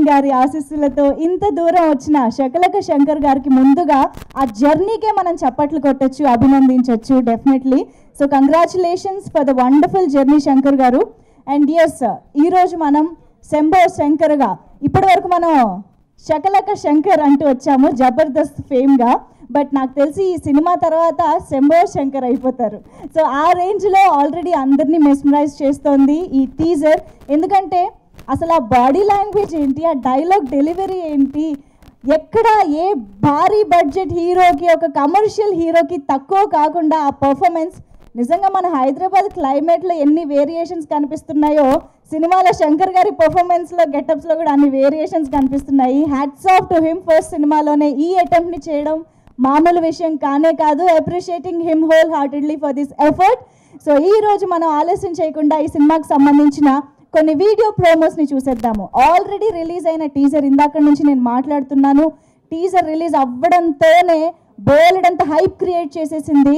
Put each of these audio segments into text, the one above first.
గారి ఆశీస్సులతో ఇంత దూరం వచ్చిన శకలక శంకర్ గారికి ముందుగా ఆ జర్నీకే మనం చప్పట్లు కొట్టచ్చు, అభినందించవచ్చు definitely. So congratulations for the wonderful journey Shankar గారు. అండ్ ఎస్, ఈరోజు మనం శంభో శంకర్గా ఇప్పటి వరకు మనం శకలక శంకర్ అంటూ వచ్చాము జబర్దస్త్ ఫేమ్గా. బట్ నాకు తెలిసి ఈ సినిమా తర్వాత శంభో శంకర్ అయిపోతారు. సో ఆ రేంజ్లో ఆల్రెడీ అందరినీ మెస్మరైజ్ చేస్తోంది ఈ టీజర్. ఎందుకంటే అసలు ఆ బాడీ లాంగ్వేజ్ ఏంటి, ఆ డైలాగ్ డెలివరీ ఏంటి, ఎక్కడ ఏ భారీ బడ్జెట్ హీరోకి ఒక కమర్షియల్ హీరోకి తక్కువ కాకుండా ఆ పర్ఫార్మెన్స్. నిజంగా మన హైదరాబాద్ క్లైమేట్లో ఎన్ని వేరియేషన్స్ కనిపిస్తున్నాయో సినిమాలో శంకర్ గారి పర్ఫార్మెన్స్లో గెటప్స్లో కూడా అన్ని వేరియేషన్స్ కనిపిస్తున్నాయి. Hats off to him. First సినిమాలోనే ఈ అటెంప్ట్ని చేయడం మామూలు విషయం కానే కాదు. Appreciating him wholeheartedly for this effort. So ఈరోజు మనం ఆలస్యం చేయకుండా ఈ సినిమాకి సంబంధించిన కొన్ని వీడియో ప్రోమోస్ని చూసేద్దాము. ఆల్రెడీ రిలీజ్ అయిన టీజర్, ఇందాక నుంచి నేను మాట్లాడుతున్నాను, టీజర్ రిలీజ్ అవ్వడంతోనే బోలెడంత హైప్ క్రియేట్ చేసేసింది.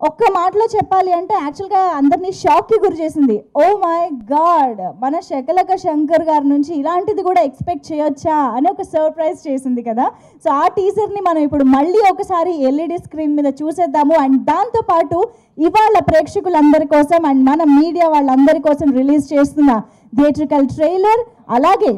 ఒక్క మాటలో చెప్పాలి అంటే యాక్చువల్గా అందరినీ షాక్కి గురి చేసింది. ఓ మై గాడ్, మన శకలక శంకర్ గారి నుంచి ఇలాంటిది కూడా ఎక్స్పెక్ట్ చేయొచ్చా అని ఒక సర్ప్రైజ్ చేసింది కదా. సో ఆ టీజర్ని మనం ఇప్పుడు మళ్ళీ ఒకసారి ఎల్ఈడి స్క్రీన్ మీద చూసేద్దాము. అండ్ దాంతోపాటు ఇవాళ ప్రేక్షకులందరి కోసం అండ్ మన మీడియా వాళ్ళందరి కోసం రిలీజ్ చేస్తున్న థియేట్రికల్ ట్రైలర్, అలాగే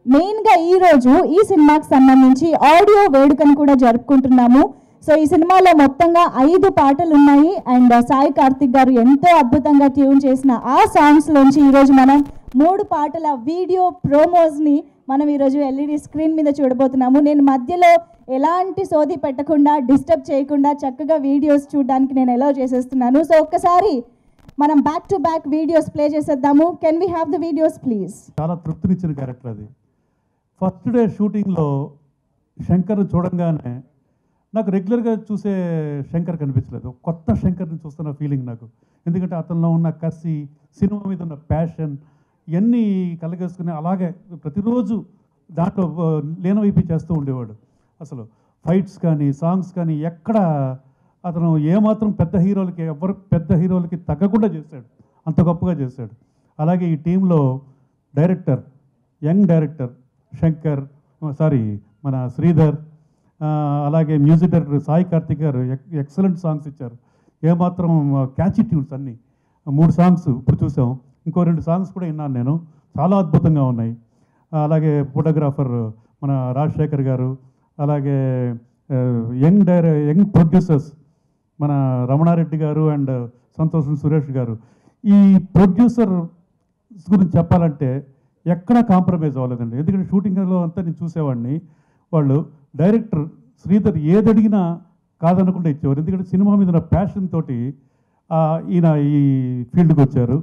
మెయిన్గా ఈరోజు ఈ సినిమాకి సంబంధించి ఆడియో వేడుకను కూడా జరుపుకుంటున్నాము. సో ఈ సినిమాలో మొత్తంగా 5 పాటలు ఉన్నాయి. అండ్ సాయి కార్తిక్ గారు ఎంతో అద్భుతంగా ట్యూన్ చేసిన ఆ సాంగ్స్లోంచి ఈరోజు మనం 3 పాటల వీడియో ప్రోమోస్ని మనం ఈరోజు ఎల్ఈడి స్క్రీన్ మీద చూడబోతున్నాము. నేను మధ్యలో ఎలాంటి సోది పెట్టకుండా, డిస్టర్బ్ చేయకుండా చక్కగా వీడియోస్ చూడడానికి నేను అలౌ చేసేస్తున్నాను. సో ఒక్కసారి మనం back to back videos play చేసేద్దాము. Can we have the videos please? చాలా తృప్తినిచ్చిన క్యారెక్టర్ అది. ఫస్ట్ డే షూటింగ్లో శంకర్ చూడంగానే నాకు రెగ్యులర్గా చూసే శంకర్ కనిపించలేదు. కొత్త శంకర్ని చూస్తున్న ఫీలింగ్ నాకు. ఎందుకంటే అతనిలో ఉన్న కసి, సినిమా మీద ఉన్న ప్యాషన్ ఇవన్నీ కలగేసుకుని అలాగే ప్రతిరోజు దాంట్లో లీనమైపి చేస్తూ ఉండేవాడు. అసలు ఫైట్స్ కానీ సాంగ్స్ కానీ ఎక్కడ అతను ఏమాత్రం పెద్ద హీరోలకి తగ్గకుండా చేశాడు. అంత గొప్పగా చేశాడు. అలాగే ఈ టీంలో డైరెక్టర్, యంగ్ డైరెక్టర్ శంకర్, మన శ్రీధర్, అలాగే మ్యూజిక్ డైరెక్టర్ సాయి కార్తిక్ గారు ఎక్సలెంట్ సాంగ్స్ ఇచ్చారు. ఏమాత్రం క్యాచీ ట్యూన్స్ అన్నీ. 3 సాంగ్స్ ఇప్పుడు చూసాం, ఇంకో 2 సాంగ్స్ కూడా విన్నాను నేను, చాలా అద్భుతంగా ఉన్నాయి. అలాగే మన రాజశేఖర్ గారు, అలాగే యంగ్ ప్రొడ్యూసర్స్ మన రమణారెడ్డి గారు అండ్ సంతోషం సురేష్ గారు. ఈ ప్రొడ్యూసర్ గురించి చెప్పాలంటే ఎక్కడా కాంప్రమైజ్ అవ్వలేదండి. ఎందుకంటే షూటింగ్లో అంతా నేను చూసేవాడిని. వాళ్ళు డైరెక్టర్ శ్రీధర్ ఏదడిగినా కాదనకుండా ఇచ్చేవారు. ఎందుకంటే సినిమా మీద ఉన్న ప్యాషన్ తోటి ఈయన ఈ ఫీల్డ్కి వచ్చారు.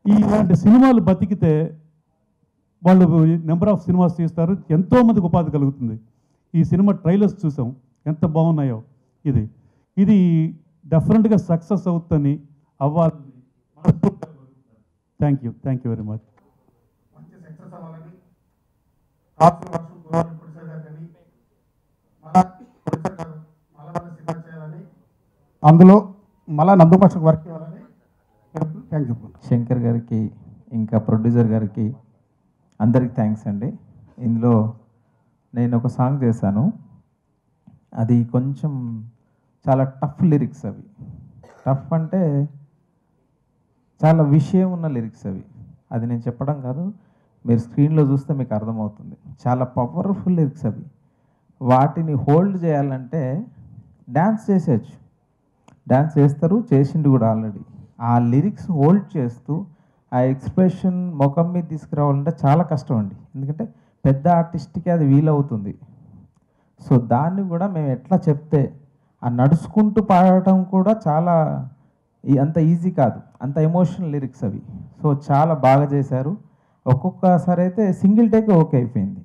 ఇలాంటి సినిమాలు బతికితే వాళ్ళు నెంబర్ ఆఫ్ సినిమాస్ తీస్తారు, ఎంతోమందికి ఉపాధి కలుగుతుంది. ఈ సినిమా ట్రైలర్స్ చూసాం, ఎంత బాగున్నాయో. ఇది డెఫినెట్గా సక్సెస్ అవుతుందని అవ్వాలని. Thank you very much. అందులో మళ్ళా నందుపక్షకు వర్క్ చేయాలని థ్యాంక్ యూ. శంకర్ గారికి ఇంకా ప్రొడ్యూసర్ గారికి అందరికి థ్యాంక్స్ అండి. ఇందులో నేను ఒక సాంగ్ చేశాను, అది కొంచెం చాలా టఫ్ లిరిక్స్. అవి టఫ్ అంటే చాలా విషయం ఉన్న లిరిక్స్ అవి. అది నేను చెప్పడం కాదు, మీరు స్క్రీన్లో చూస్తే మీకు అర్థమవుతుంది. చాలా పవర్ఫుల్ లిరిక్స్ అవి. వాటిని హోల్డ్ చేయాలంటే డ్యాన్స్ చేసేయచ్చు, డ్యాన్స్ చేస్తారు, చేసిండు కూడా ఆల్రెడీ. ఆ లిరిక్స్ హోల్డ్ చేస్తూ ఆ ఎక్స్ప్రెషన్ ముఖం మీద తీసుకురావాలంటే చాలా కష్టం అండి. ఎందుకంటే పెద్ద ఆర్టిస్ట్కి అది వీలవుతుంది. సో దాన్ని కూడా మేము ఎట్లా చెప్తే ఆ నడుచుకుంటూ పాడటం కూడా చాలా అంత ఈజీ కాదు, అంత ఎమోషనల్ లిరిక్స్ అవి. సో చాలా బాగా చేశారు. ఒక్కొక్కసారి అయితే సింగిల్ టేక్ ఓకే అయిపోయింది,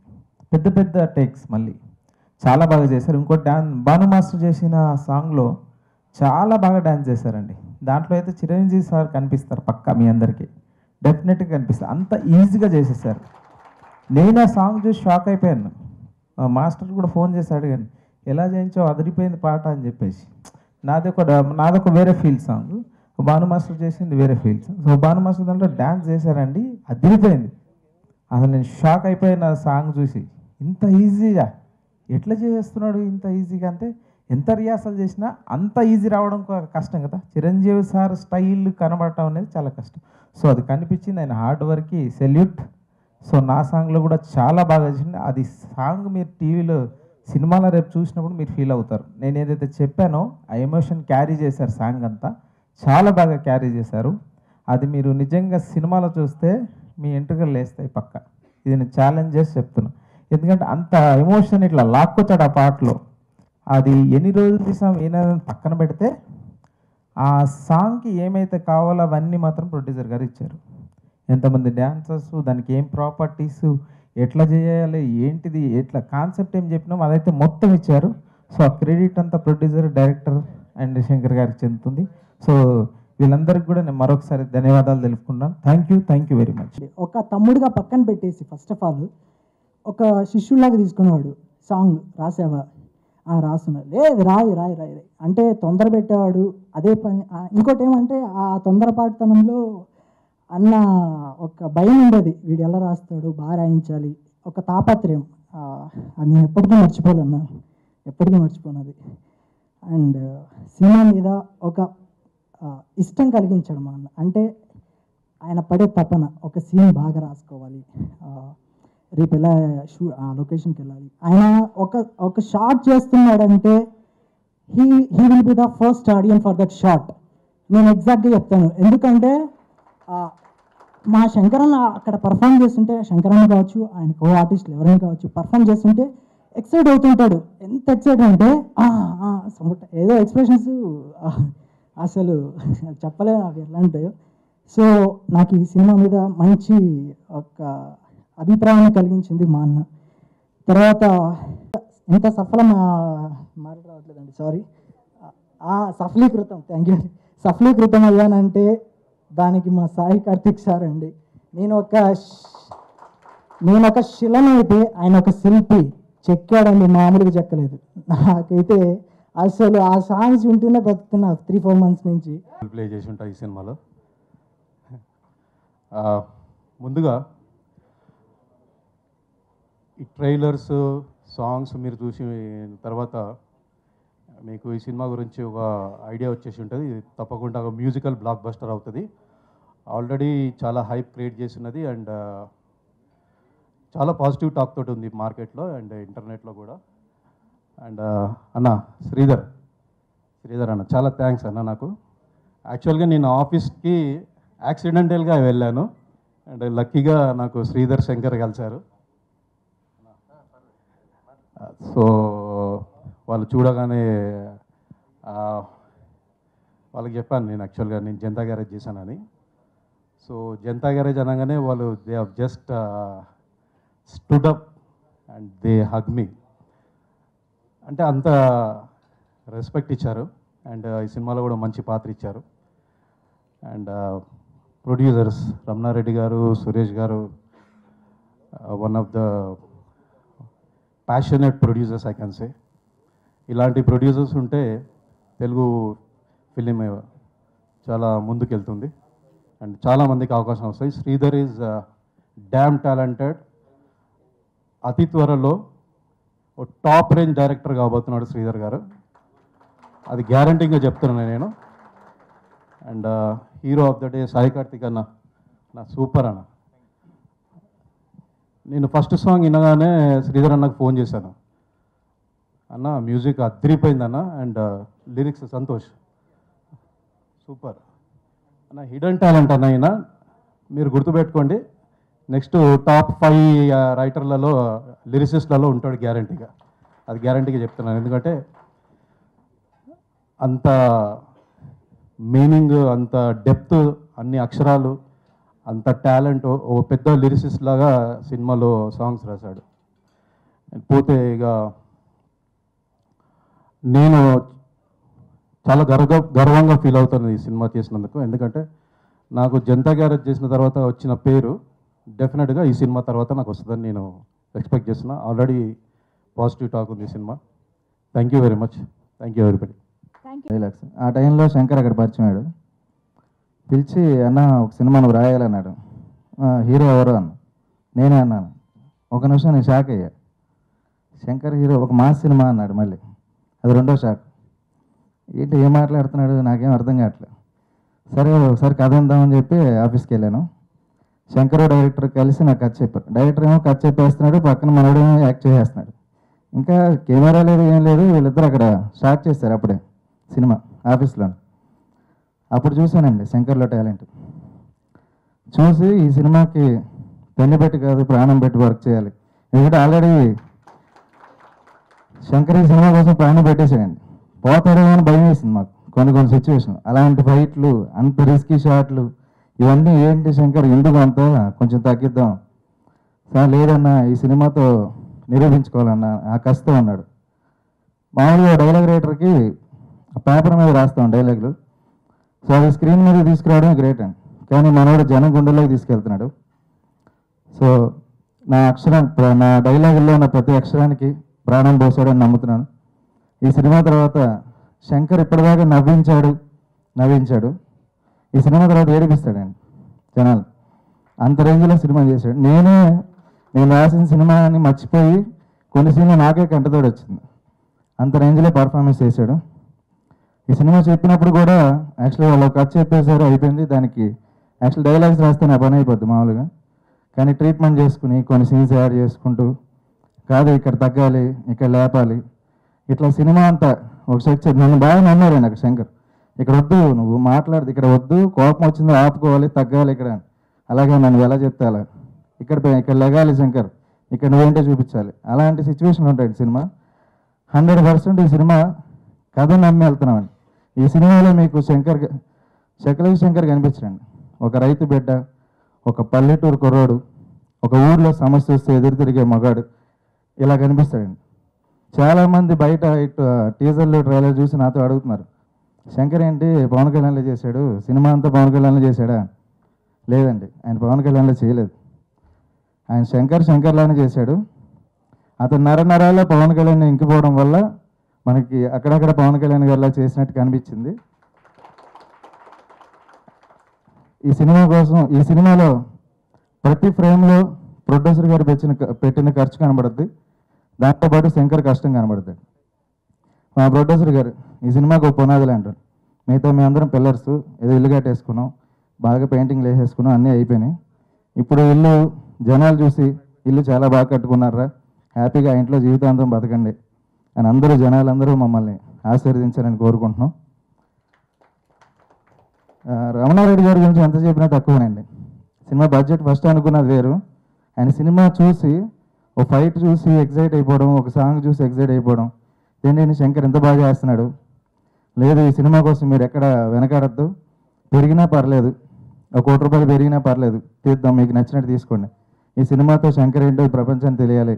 పెద్ద టేక్స్ మళ్ళీ చాలా బాగా చేశారు. ఇంకో భాను మాస్టర్ చేసిన సాంగ్లో చాలా బాగా డ్యాన్స్ చేశారండి. దాంట్లో అయితే చిరంజీవి సార్ కనిపిస్తారు పక్కా, మీ అందరికీ డెఫినెట్గా కనిపిస్తారు. అంత ఈజీగా చేసేసారు. నేను ఆ సాంగ్ చూసి షాక్ అయిపోయాను. మాస్టర్ కూడా ఫోన్ చేసి అడిగాను, ఎలా చేయించావు, అదిరిపోయింది పాట అని చెప్పేసి. నాదొక వేరే ఫీల్ సాంగ్, భాను మాస్టర్ చేసింది వేరే ఫీల్. సో భాను మాస్టర్ దాంట్లో డ్యాన్స్ చేశారండి, అదిరిపోయింది. అసలు నేను షాక్ అయిపోయిన సాంగ్ చూసి. ఇంత ఈజీగా ఎట్లా చేస్తున్నాడు, ఇంత ఈజీగా అంటే ఎంత రిహార్సల్ చేసినా అంత ఈజీ రావడం కష్టం కదా. చిరంజీవి సార్ స్టైల్ కనబడటం అనేది చాలా కష్టం. సో అది కనిపించింది, ఆయన హార్డ్ వర్క్కి సెల్యూట్. సో నా సాంగ్లో కూడా చాలా బాగా చేసింది. అది సాంగ్ మీరు టీవీలో సినిమాలో రేపు చూసినప్పుడు మీరు ఫీల్ అవుతారు. నేను ఏదైతే చెప్పానో ఆ ఎమోషన్ క్యారీ చేశారు, సాంగ్ అంతా చాలా బాగా క్యారీ చేశారు. అది మీరు నిజంగా సినిమాలో చూస్తే మీ ఎంట్రుకలు లేస్తాయి పక్క. ఇది నేను ఛాలెంజ్ చేసి చెప్తున్నా, ఎందుకంటే అంత ఎమోషన్ ఇట్లా లాక్కొచ్చాడు ఆ పాటలో. అది ఎన్ని రోజులు తీసాం ఏదైనా పక్కన పెడితే ఆ సాంగ్కి ఏమైతే కావాలో అవన్నీ మాత్రం ప్రొడ్యూసర్ గారు ఇచ్చారు. ఎంతమంది డ్యాన్సర్స్, దానికి ఏం ప్రాపర్టీస్, ఎట్లా చేయాలి, ఏంటిది, ఎట్లా కాన్సెప్ట్ ఏం చెప్పినాం అదైతే మొత్తం ఇచ్చారు. సో ఆ క్రెడిట్ అంతా ప్రొడ్యూసర్, డైరెక్టర్ అండ్ శంకర్ గారికి చెందుతుంది. సో వీళ్ళందరికీ కూడా నేను మరొకసారి ధన్యవాదాలు తెలుపుకున్నాను. Thank you very much. ఒక తమ్ముడుగా పక్కన పెట్టేసి ఫస్ట్ ఆఫ్ ఆల్ ఒక శిష్యుడిలాగా తీసుకునేవాడు. సాంగ్ రాసావా, రాస్తున్నా, లేదు రాయి రాయి రాయి రాయి అంటే తొందర పెట్టేవాడు. అదే పని. ఇంకోటి ఏమంటే ఆ తొందరపాటుతనంలో అన్న ఒక భయం ఉండేది, వీడు ఎలా రాస్తాడు, బాగా రాయించాలి, ఒక తాపత్రయం. అది నేను ఎప్పటికీ మర్చిపోలేను, ఎప్పటికీ మర్చిపోనది. అండ్ సినిమా మీద ఒక ఇష్టం కలిగించాడు మా అన్న. అంటే ఆయన పడే తపన, ఒక సీన్ బాగా రాసుకోవాలి, రేపు ఎలా లొకేషన్కి వెళ్ళాలి. ఆయన ఒక షార్ట్ చేస్తున్నాడంటే he will be the first audience for that short. నేను ఎగ్జాక్ట్గా చెప్తాను, ఎందుకంటే మా శంకరన్న అక్కడ పర్ఫామ్ చేస్తుంటే, శంకరన్న కావచ్చు, ఆయన కో ఆర్టిస్టులు ఎవరైనా కావచ్చు, పర్ఫామ్ చేస్తుంటే ఎక్సైట్ అవుతుంటాడు. ఎంత ఎక్సైట్ అంటే ఏదో ఎక్స్ప్రెషన్స్ అసలు చెప్పలేము అవి ఎలా ఉంటాయో. సో నాకు ఈ సినిమా మీద మంచి ఒక అభిప్రాయాన్ని కలిగించింది మా అన్న. తర్వాత ఎంత మాట రావట్లేదండి, సారీ, సఫలీకృతం, థ్యాంక్ యూ. సఫలీకృతం అయ్యానంటే దానికి మా సాయి కార్తిక్ సార్ అండి. నేను ఒక శిలనైతే ఆయన ఒక శిల్పి, చెక్కాడండి, మామూలుగా చెక్కలేదు. నాకైతే అసలు ఆ సాంగ్స్ వింటూనే బ్రతుకుతున్నా 3-4 మంత్స్ నుంచి. ప్లే చేసి ఉంటా ఈ సినిమాలో. ముందుగా ఈ ట్రైలర్స్, సాంగ్స్ మీరు చూసిన తర్వాత మీకు ఈ సినిమా గురించి ఒక ఐడియా వచ్చేసి ఉంటుంది. తప్పకుండా ఒక మ్యూజికల్ బ్లాక్ బస్టర్ అవుతుంది. ఆల్రెడీ చాలా హైప్ క్రియేట్ చేసినది అండ్ చాలా పాజిటివ్ టాక్ తోటి ఉంది మార్కెట్లో అండ్ ఇంటర్నెట్లో కూడా. అండ్ అన్న శ్రీధర్ అన్న, చాలా థ్యాంక్స్ అన్న. నాకు యాక్చువల్గా నేను ఆఫీస్కి యాక్సిడెంటల్గా వెళ్ళాను అండ్ లక్కీగా నాకు శ్రీధర్, శంకర్ కలిశారు. సో వాళ్ళు చూడగానే వాళ్ళకి చెప్పాను నేను యాక్చువల్గా నేను జనతా గ్యారేజ్ చేశానని. సో జనతా గ్యారేజ్ అనగానే వాళ్ళు they have just stood up and they hug me. అంటే అంత రెస్పెక్ట్ ఇచ్చారు అండ్ ఈ సినిమాలో కూడా మంచి పాత్ర ఇచ్చారు. అండ్ ప్రొడ్యూసర్స్ రమణారెడ్డి గారు, సురేష్ గారు, one of the passionate producers I can say. ఇలాంటి ప్రొడ్యూసర్స్ ఉంటే తెలుగు ఫిలిం చాలా ముందుకెళ్తుంది అండ్ చాలామందికి అవకాశం వస్తాయి. Sridhar is dam talented. అతి త్వరలో ఓ టాప్ రేంజ్ డైరెక్టర్ కాబోతున్నాడు శ్రీధర్ గారు, అది గ్యారంటీగా చెప్తున్నాను నేను. And hero of the day Sai Karthik అన్న, నా సూపర్ అన్న. నేను ఫస్ట్ సాంగ్ వినగానే శ్రీధర్ అన్నకు ఫోన్ చేశాను, అన్న మ్యూజిక్ అదిరిపోయిందన్న అండ్ లిరిక్స్ సంతోష్ సూపర్ అన్న, హిడెన్ టాలెంట్ అన్న అయినా మీరు గుర్తుపెట్టుకోండి, నెక్స్ట్ టాప్ 5 రైటర్లలో, లిరిసిస్ట్లలో ఉంటాడు గ్యారంటీగా, అది గ్యారంటీగా చెప్తున్నాను. ఎందుకంటే అంత మీనింగ్, అంత డెప్త్, అన్ని అక్షరాలు, అంత టాలెంట్, ఓ పెద్ద లిరిసిస్ట్ లాగా సినిమాలో సాంగ్స్ రాశాడు. పోతే ఇక నేను చాలా గర్వంగా ఫీల్ అవుతాను ఈ సినిమా చేసినందుకు. ఎందుకంటే నాకు జనతా గ్యారేజ్ చేసిన తర్వాత వచ్చిన పేరు డెఫినెట్గా ఈ సినిమా తర్వాత నాకు వస్తుందని నేను ఎక్స్పెక్ట్ చేస్తున్నా. ఆల్రెడీ పాజిటివ్ టాక్ ఉంది ఈ cinema. Thank you very much. Thank you everybody. Dialogues ఆ టైంలో శంకర్ అక్కడ పరిచయం అయ్యాడు. పిలిచి అన్న ఒక సినిమా నువ్వు రాయాలన్నాడు. హీరో ఎవరు అన్న. నేనే అన్నాను. ఒక నిమిషం నేను షాక్ అయ్యా. శంకర్ హీరో ఒక మాస్ సినిమా అన్నాడు. మళ్ళీ అది రెండో షాక్. ఏంటి ఏం మాట్లాడుతున్నాడు నాకేం అర్థం కావట్లేదు. సరే ఒకసారి కథ ఉందామని చెప్పి ఆఫీస్కి వెళ్ళాను. శంకర్ డైరెక్టర్ కలిసి నాకు కథ చెప్పారు. డైరెక్టర్ ఏమో కథ చెప్పేస్తున్నాడు, పక్కన మనోడేమో యాక్ట్ చేసేస్తున్నాడు. ఇంకా కెమెరా లేదు ఏం లేదు, వీళ్ళిద్దరు అక్కడ స్టార్ట్ చేశారు అప్పుడే సినిమా ఆఫీస్లో. అప్పుడు చూశానండి శంకర్లో టాలెంట్. చూసి ఈ సినిమాకి పెన్ను పెట్టి కాదు ప్రాణం పెట్టి వర్క్ చేయాలి. ఎందుకంటే ఆల్రెడీ శంకర్ ఈ సినిమా కోసం ప్రాణం పెట్టేసాడండి. పోతాడేమో అని భయం వేసింది మాకు కొన్ని సిచ్యువేషన్. అలాంటి ఫైట్లు, అంత రిస్కీ షాట్లు, ఇవన్నీ ఏంటి శంకర్ ఎందుకు అంత కొంచెం తగ్గిద్దాం సార్, లేదన్నా ఈ సినిమాతో నిరూపించుకోవాలన్నా ఆ కష్టం అన్నాడు. మామూలుగా డైలాగ్ రైటర్కి పేపర్ మీద రాస్తాం డైలాగులు, సో అది స్క్రీన్ మీద తీసుకురావడం గ్రేట్ అండి. కానీ మనోడు జనం గుండెల్లోకి తీసుకెళ్తున్నాడు. సో నా డైలాగుల్లో ఉన్న ప్రతి అక్షరానికి ప్రాణం పోసాడని నమ్ముతున్నాను. ఈ సినిమా తర్వాత శంకర్ ఇప్పటిదాకా నవ్వించాడు. ఈ సినిమా తర్వాత ఏడిపిస్తాడండి జనాలు. అంత రేంజ్లో సినిమా చేశాడు. నేను రాసిన సినిమాని మర్చిపోయి కొన్ని సినిమా నాకే కంటతోడు వచ్చింది. అంత రేంజ్లో పర్ఫార్మెన్స్ చేశాడు. ఈ సినిమా చెప్పినప్పుడు కూడా యాక్చువల్లీ వాళ్ళు కథ చెప్పేశారు, అయిపోయింది. దానికి యాక్చువల్ డైలాగ్స్ రాస్తే నా పని అయిపోద్ది మామూలుగా. కానీ ట్రీట్మెంట్ చేసుకుని కొన్ని సీన్స్ యాడ్ చేసుకుంటూ, కాదు ఇక్కడ తగ్గాలి, ఇక్కడ లేపాలి, ఇట్లా సినిమా అంతా ఒక సెక్షన్. నన్ను బాగా నమ్మారు నాకు శంకర్. ఇక్కడ వద్దు, నువ్వు మాట్లాడదు, ఇక్కడ వద్దు, కోపం వచ్చిందో ఆపుకోవాలి, తగ్గాలి ఇక్కడ. అలాగే నన్ను ఎలా చెప్తే అలా, ఇక్కడ లెగాలి శంకర్, ఇక్కడ నువ్వేంటో చూపించాలి. అలాంటి సిచ్యువేషన్ ఉంటాయండి సినిమా. 100% ఈ సినిమా కథ నమ్మి వెళ్తున్నామండి. ఈ సినిమాలో మీకు శకలకి శంకర్ కనిపించండి. ఒక రైతు బిడ్డ, ఒక పల్లెటూరు కుర్రాడు, ఒక ఊర్లో సమస్య వస్తే ఎదురు తిరిగే మగాడు, ఇలా కనిపిస్తాడండి. చాలామంది బయట ఇటు టీజర్లు ట్రైలర్ చూసి నాతో అడుగుతున్నారు, శంకర్ ఏంటి పవన్ కళ్యాణ్లో చేశాడు, సినిమా అంతా పవన్ కళ్యాణ్లో చేశాడా? లేదండి, ఆయన పవన్ కళ్యాణ్లో చేయలేదు. ఆయన శంకర్లానే చేశాడు. అతను నరాల్లో పవన్ కళ్యాణ్ ఇంకిపోవడం వల్ల మనకి అక్కడక్కడ పవన్ కళ్యాణ్ గారిలా చేసినట్టు కనిపించింది. ఈ సినిమాలో ప్రతి ఫ్రేమ్లో ప్రొడ్యూసర్ గారు పెట్టిన ఖర్చు కనబడుద్ది, దాంతోపాటు శంకర్ కష్టం కనబడుతుంది. మా ప్రొడ్యూసర్ గారు ఈ సినిమాకు ఒక పునాదులు అంటారు. మిగతా మేమందరం పిల్లర్స్, ఏదో ఇల్లు కట్టేసుకున్నాం, బాగా పెయింటింగ్లు వేసేసుకున్నాం, అన్నీ అయిపోయినాయి. ఇప్పుడు జనాలు చూసి ఇల్లు చాలా బాగా కట్టుకున్నారా, హ్యాపీగా ఆ ఇంట్లో జీవితాంతం బతకండి అని జనాలందరూ మమ్మల్ని ఆశీర్వదించాలని కోరుకుంటున్నాం. రమణారెడ్డి గారి గురించి ఎంత చెప్పినా తక్కువనండి. సినిమా బడ్జెట్ ఫస్ట్ అనుకున్నది వేరు. ఆయన సినిమా చూసి ఒక ఫైట్ చూసి ఎగ్జైట్ అయిపోవడం, ఒక సాంగ్ చూసి ఎగ్జైట్ అయిపోవడం, ఏంటంటే శంకర్ ఎంత బాగా చేస్తున్నాడు, లేదు ఈ సినిమా కోసం మీరు ఎక్కడ వెనకాడద్దు, పెరిగినా పర్లేదు, ₹1 కోటి పెరిగినా పర్లేదు, తీద్దాం, మీకు నచ్చినట్టు తీసుకోండి, ఈ సినిమాతో శంకర్ ఏంటో ఈ ప్రపంచాన్ని తెలియాలి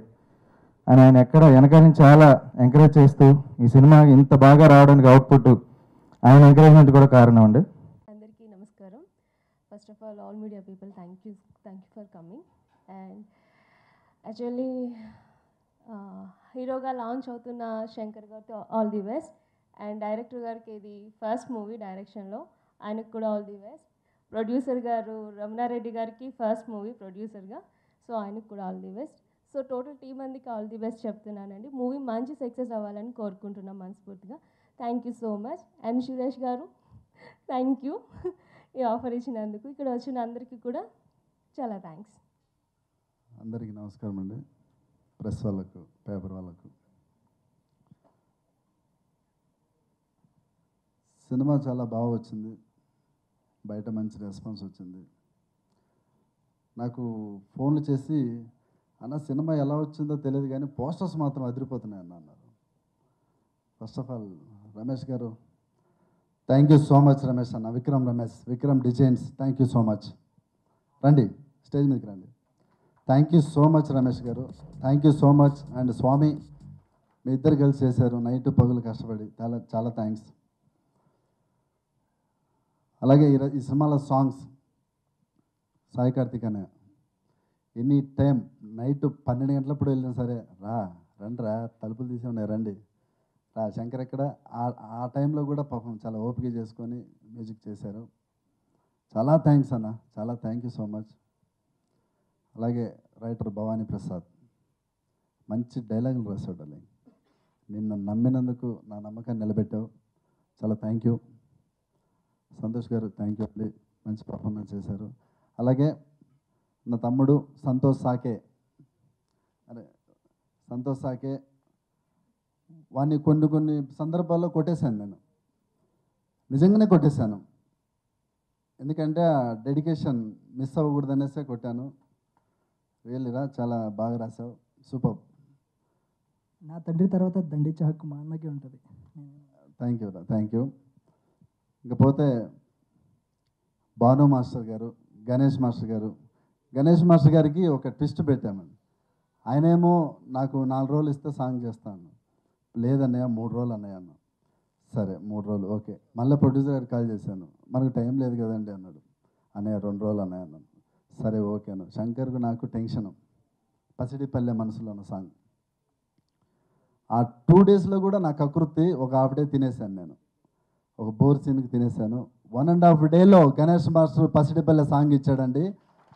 అని ఆయన ఎక్కడ వెనకాల నుంచి చాలా ఎంకరేజ్ చేస్తూ ఈ సినిమా ఇంత బాగా రావడానికి అవుట్పుట్ ఆయన ఎంకరేజ్మెంట్ కూడా కారణం అండి. అందరికీ నమస్కారం. First of all media people, thank you for coming. And actually హీరోగా లాంచ్ అవుతున్న శంకర్ గారితో all the best. And director గారికి ఇది ఫస్ట్ మూవీ డైరెక్షన్లో, ఆయనకు కూడా ఆల్ ది బెస్ట్. ప్రొడ్యూసర్ గారు రమణారెడ్డి గారికి ఫస్ట్ మూవీ ప్రొడ్యూసర్గా, సో ఆయనకు కూడా all the best. So total team అందరికి ఆల్ ది బెస్ట్ చెప్తున్నానండి. మూవీ మంచి సక్సెస్ అవ్వాలని కోరుకుంటున్నాం మనస్ఫూర్తిగా. Thank you so much. And Suresh గారు థ్యాంక్ యూ ఈ ఆఫర్ ఇచ్చినందుకు. ఇక్కడ వచ్చిన అందరికీ కూడా చాలా థ్యాంక్స్. అందరికీ నమస్కారం అండి, ప్రెస్ వాళ్ళకు, పేపర్ వాళ్ళకు. సినిమా చాలా బాగా వచ్చింది, బయట మంచి రెస్పాన్స్ వచ్చింది. నాకు ఫోన్లు చేసి, అన్న సినిమా ఎలా వచ్చిందో తెలియదు కానీ పోస్టర్స్ మాత్రం అదిరిపోతున్నాయి అన్నారు. ఫస్ట్ ఆఫ్ ఆల్ రమేష్ గారు, thank you so much Ramesh అన్న. Vikram designs, thank you so much. రండి స్టేజ్ మీదకి రండి. Thank you so much Ramesh గారు, thank you so much. And Swami, మీ ఇద్దరు కలిసి చేశారు, నైట్ పగులు కష్టపడి, చాలా చాలా థ్యాంక్స్. అలాగే ఈ సినిమాలో సాంగ్స్ సాయి కార్తిక్ అనే ఎనీ టైం నైట్ 12 గంటలప్పుడు వెళ్ళినా సరే, రండి తలుపులు తీసి ఉన్నాయి, రండి శంకర్ ఎక్కడ, ఆ టైంలో కూడా పాపం చాలా ఓపిక చేసుకొని మ్యూజిక్ చేశారు. చాలా థ్యాంక్స్ అన్న, చాలా థ్యాంక్ యూ సో మచ్. అలాగే రైటర్ భవానీ ప్రసాద్ మంచి డైలాగులు రాశాడు. అలా నిన్ను నమ్మినందుకు నా నమ్మకాన్ని నిలబెట్టావు, చాలా థ్యాంక్ యూ. సంతోష్ గారు థ్యాంక్ యూ అండి, మంచి పర్ఫార్మెన్స్ చేశారు. అలాగే నా తమ్ముడు సంతోష్ సాకే, అరే సంతోష్ సాకే వాడిని కొన్ని సందర్భాల్లో కొట్టేశాను, నేను నిజంగానే కొట్టేశాను. ఎందుకంటే ఆ డెడికేషన్ మిస్ అవ్వకూడదు అనేసే కొట్టాను. రియల్లీరా చాలా బాగా రాసావు, సూపర్. నా తండ్రి తర్వాత దండించే హక్కు మా అన్నకి ఉంటుంది. థ్యాంక్ యూ రా, థ్యాంక్ యూ. ఇకపోతే భాను మాస్టర్ గారు, గణేష్ మాస్టర్ గారు. గణేష్ మాస్టర్ గారికి ఒక ట్విస్ట్ పెట్టామండి. ఆయనేమో నాకు 4 రోజులు ఇస్తే సాంగ్ చేస్తాను, లేదన్నయ్య 3 రోజులు అన్నయ్య అన్న. సరే 3 రోజులు ఓకే. మళ్ళీ ప్రొడ్యూసర్ గారికి కాల్ చేశాను, మనకు టైం లేదు కదండి అన్నాడు. అన్నయ్య 2 రోజులు అన్నయ్య అన్నాను. సరే ఓకే అన్న. శంకర్కు నాకు టెన్షను, పసిడిపల్లె మనసులో ఉన్న సాంగ్. ఆ 2 డేస్లో కూడా నాకు అకృతి ఒక హాఫ్ డే తినేశాను నేను, ఒక బోర్ సీన్కి తినేశాను. 1.5 డేలో గణేష్ మాస్టర్ పసిడిపల్లె సాంగ్ ఇచ్చాడండి,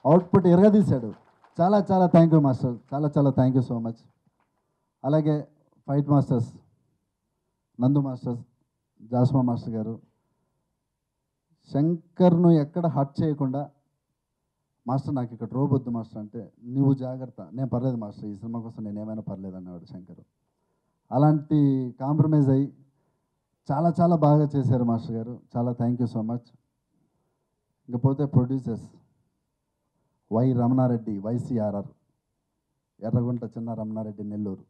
అవుట్పుట్ ఎరగదీశాడు. చాలా చాలా థ్యాంక్ యూ మాస్టర్, చాలా చాలా థ్యాంక్ యూ సో మచ్. అలాగే ఫైట్ మాస్టర్స్ నందు మాస్టర్స్, జాస్మా మాస్టర్ గారు, శంకర్ను ఎక్కడ హర్ట్ చేయకుండా, మాస్టర్ నాకు ఇక్కడ రోబొద్దు మాస్టర్ అంటే, నువ్వు జాగ్రత్త, నేను పర్లేదు మాస్టర్, ఈ సినిమా కోసం నేను ఏమైనా పర్లేదు అనేవాడు శంకర్. అలాంటి కాంప్రమైజ్ అయ్యి చాలా చాలా బాగా చేశారు మాస్టర్ గారు, చాలా థ్యాంక్ యూ సో మచ్. ఇకపోతే producers Y Ramanareddy, YCRR, Erragunta Chinna Ramanareddy, Nellore.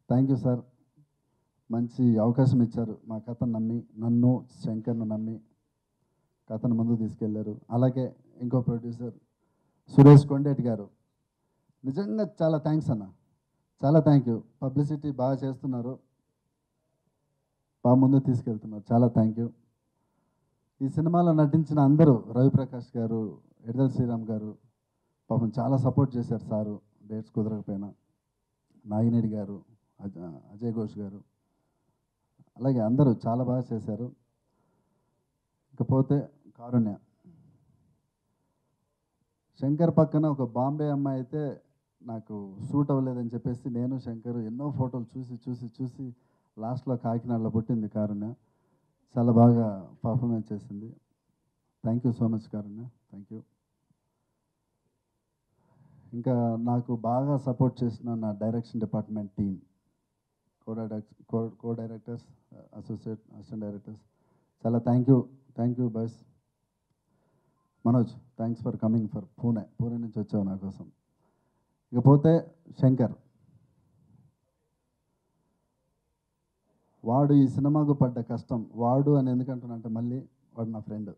Thank you sir, మంచి అవకాశం ఇచ్చారు. మా కథను నమ్మి, నన్ను శంకర్ను నమ్మి కథను ముందుకు తీసుకెళ్లారు. అలాగే ఇంకో ప్రొడ్యూసర్ సురేష్ కొండేటి గారు, నిజంగా చాలా థ్యాంక్స్ అన్న, చాలా థ్యాంక్ యూ. పబ్లిసిటీ బాగా చేస్తున్నారు, బాగా ముందుకు తీసుకెళ్తున్నారు, చాలా థ్యాంక్ యూ. ఈ సినిమాలో నటించిన అందరూ, రవిప్రకాష్ గారు, ఎడదల శ్రీరామ్ గారు పాపం చాలా సపోర్ట్ చేశారు సారు, డేట్స్ కుదరకపోయినా. నాగినేడి గారు, అజయ్ ఘోష్ గారు, అలాగే అందరూ చాలా బాగా చేశారు. ఇకపోతే కారుణ్య, శంకర్ పక్కన ఒక బాంబే అమ్మాయి అయితే నాకు సూట్ అవ్వలేదని చెప్పేసి నేను శంకర్ ఎన్నో ఫోటోలు చూసి లాస్ట్లో కాకినాడలో పుట్టింది కారుణ్య, చాలా బాగా పర్ఫార్మెన్స్ చేసింది. Thank you so much Karunya, thank you. ఇంకా నాకు బాగా సపోర్ట్ చేసిన నా direction department team, co directors, assistant directors, చాలా thank you boys. Manoj, thanks for coming for Pune నుంచి వచ్చావు నా కోసం. ఇకపోతే శంకర్, వాడు ఈ సినిమాకు పడ్డ కష్టం, వాడు అని ఎందుకంటున్నా అంటే మళ్ళీ వాడు నా ఫ్రెండ్,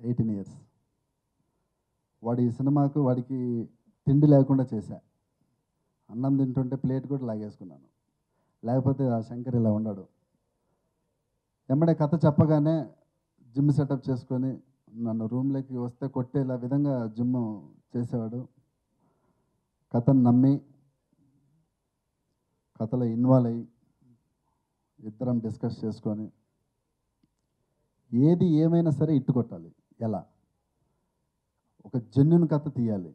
18 years. వాడు ఈ సినిమాకు వాడికి తిండి లేకుండా చేశా, అన్నం తింటుంటే ప్లేట్ కూడా లాగేసుకున్నాను, లేకపోతే ఆ శంకర్ ఇలా ఉన్నాడు. ఎమ్మడే కథ చెప్పగానే జిమ్ సెటప్ చేసుకొని నన్ను రూమ్లోకి వస్తే కొట్టేలా విధంగా జిమ్ చేసేవాడు. కథను నమ్మి కథలో ఇన్వాల్వ్ అయ్యి ఇద్దరం డిస్కస్ చేసుకొని ఏది ఏమైనా సరే ఇట్టు కొట్టాలి, ఎలా ఒక జెన్యున్ కథ తీయాలి,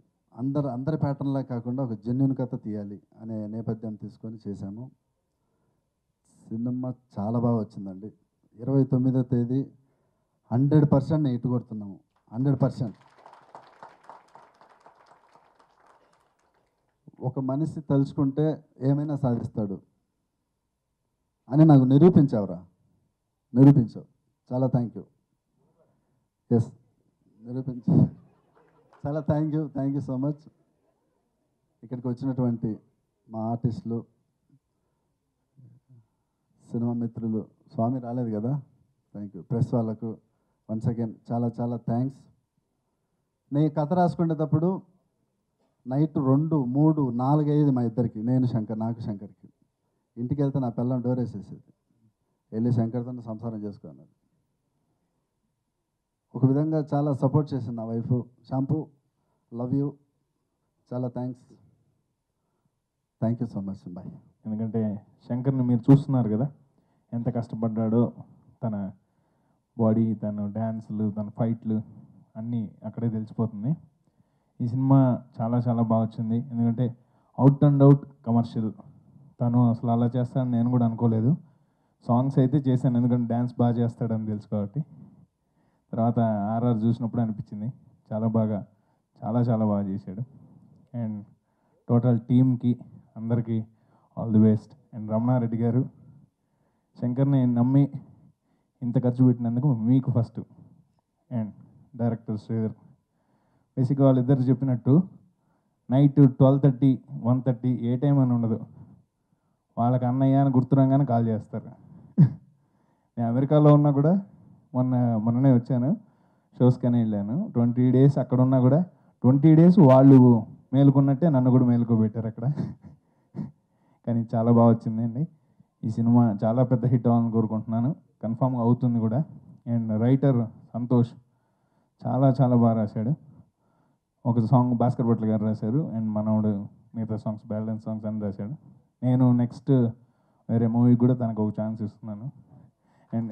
అందరి ప్యాటర్న్లా కాకుండా ఒక జెన్యున్ కథ తీయాలి అనే నేపథ్యం తీసుకొని చేశాము. సినిమా చాలా బాగా వచ్చిందండి. 29వ తేదీ 100% నేను ఇటు కొడుతున్నాము, 100%. ఒక మనిషి తలుచుకుంటే ఏమైనా సాధిస్తాడు అని నాకు నిరూపించావు, చాలా థ్యాంక్ యూ. ఎస్, చాలా థ్యాంక్ యూ సో మచ్. ఇక్కడికి వచ్చినటువంటి మా ఆర్టిస్టులు, సినిమా మిత్రులు, స్వామి రాలేదు కదా, థ్యాంక్ యూ. ప్రెస్ వాళ్ళకు వన్స్ అగైన్ చాలా చాలా థ్యాంక్స్. నేను కథ రాసుకునేటప్పుడు నైట్ 2, 3, 4, 5 మా ఇద్దరికి, నాకు శంకర్కి. ఇంటికి వెళ్తే నా పిల్లని డోర్ వేసేసేది, వెళ్ళి శంకర్తో సంసారం చేసుకున్నాను. ఒక విధంగా చాలా సపోర్ట్ చేసింది నా వైఫ్. షాంపూ, లవ్ యూ, చాలా thank you so much, bye. ఎందుకంటే శంకర్ని మీరు చూస్తున్నారు కదా ఎంత కష్టపడ్డాడో, తన బాడీ, తన డ్యాన్సులు, తన ఫైట్లు అన్నీ అక్కడే తెలిసిపోతుంది. ఈ సినిమా చాలా చాలా బాగా వచ్చింది. ఎందుకంటే అవుట్ అండ్ అవుట్ కమర్షియల్. తను అసలు అలా చేస్తాడని నేను కూడా అనుకోలేదు. సాంగ్స్ అయితే చేశాను, ఎందుకంటే డ్యాన్స్ బాగా చేస్తాడని తెలుసు కాబట్టి. తర్వాత ఆర్ఆర్ చూసినప్పుడు అనిపించింది చాలా చాలా బాగా చేశాడు. అండ్ టోటల్ టీమ్కి అందరికీ all the best. And Ramanareddy గారు, శంకర్ని నమ్మి ఇంత ఖర్చు పెట్టినందుకు మీకు ఫస్ట్. అండ్ డైరెక్టర్ శ్రీధర్, బేసిక్గా వాళ్ళిద్దరు చెప్పినట్టు నైట్ 12:30, 1:30 ఏ టైం అని ఉండదు. వాళ్ళకి అన్నయ్య అని గుర్తురంగానే కాల్ చేస్తారు. నేను అమెరికాలో ఉన్నా కూడా మొన్ననే వచ్చాను, షోస్కనే వెళ్ళాను. 20 days అక్కడ ఉన్నా కూడా 20 days వాళ్ళు మేలుకున్నట్టే నన్ను కూడా మేలుకోబెట్టారు అక్కడ. కానీ చాలా బాగా వచ్చిందండి. ఈ సినిమా చాలా పెద్ద హిట్ అవ్వాలని కోరుకుంటున్నాను, కన్ఫామ్గా అవుతుంది కూడా. అండ్ రైటర్ సంతోష్ చాలా బాగా రాశాడు. ఒక సాంగ్ భాస్కర్ భట్ల గారు రాశారు, అండ్ మనోడు మిగతా సాంగ్స్ బ్యాలెన్స్ సాంగ్స్ అని రాశాడు. నేను నెక్స్ట్ వేరే మూవీకి కూడా తనకు ఒక ఛాన్స్ ఇస్తున్నాను. అండ్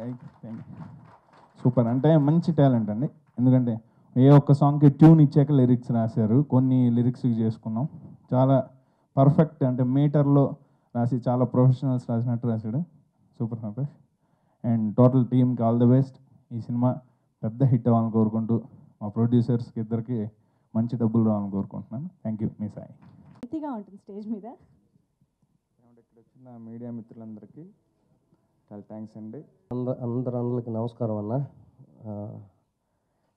సూపర్, అంటే మంచి టాలెంట్ అండి. ఎందుకంటే ఏ ఒక్క సాంగ్కి ట్యూన్ ఇచ్చాక లిరిక్స్ రాశారు, కొన్ని లిరిక్స్ చేసుకున్నాం. చాలా పర్ఫెక్ట్, అంటే మీటర్లో రాసి చాలా ప్రొఫెషనల్స్ రాసినట్టు రాశాడు. సూపర్ సంతోష్. అండ్ టోటల్ టీమ్కి ఆల్ ది బెస్ట్. ఈ సినిమా పెద్ద హిట్ అవ్వాలని కోరుకుంటూ మా ప్రొడ్యూసర్స్కి ఇద్దరికి మంచి డబ్బులు రావాలని కోరుకుంటున్నాను. Thank you. మీ సాయి. పూర్తిగా ఉంటుంది స్టేజ్ మీద. ఇక్కడ వచ్చిన మీడియా మిత్రులందరికీ చాలా థ్యాంక్స్ అండి. అందరికి నమస్కారం అన్న.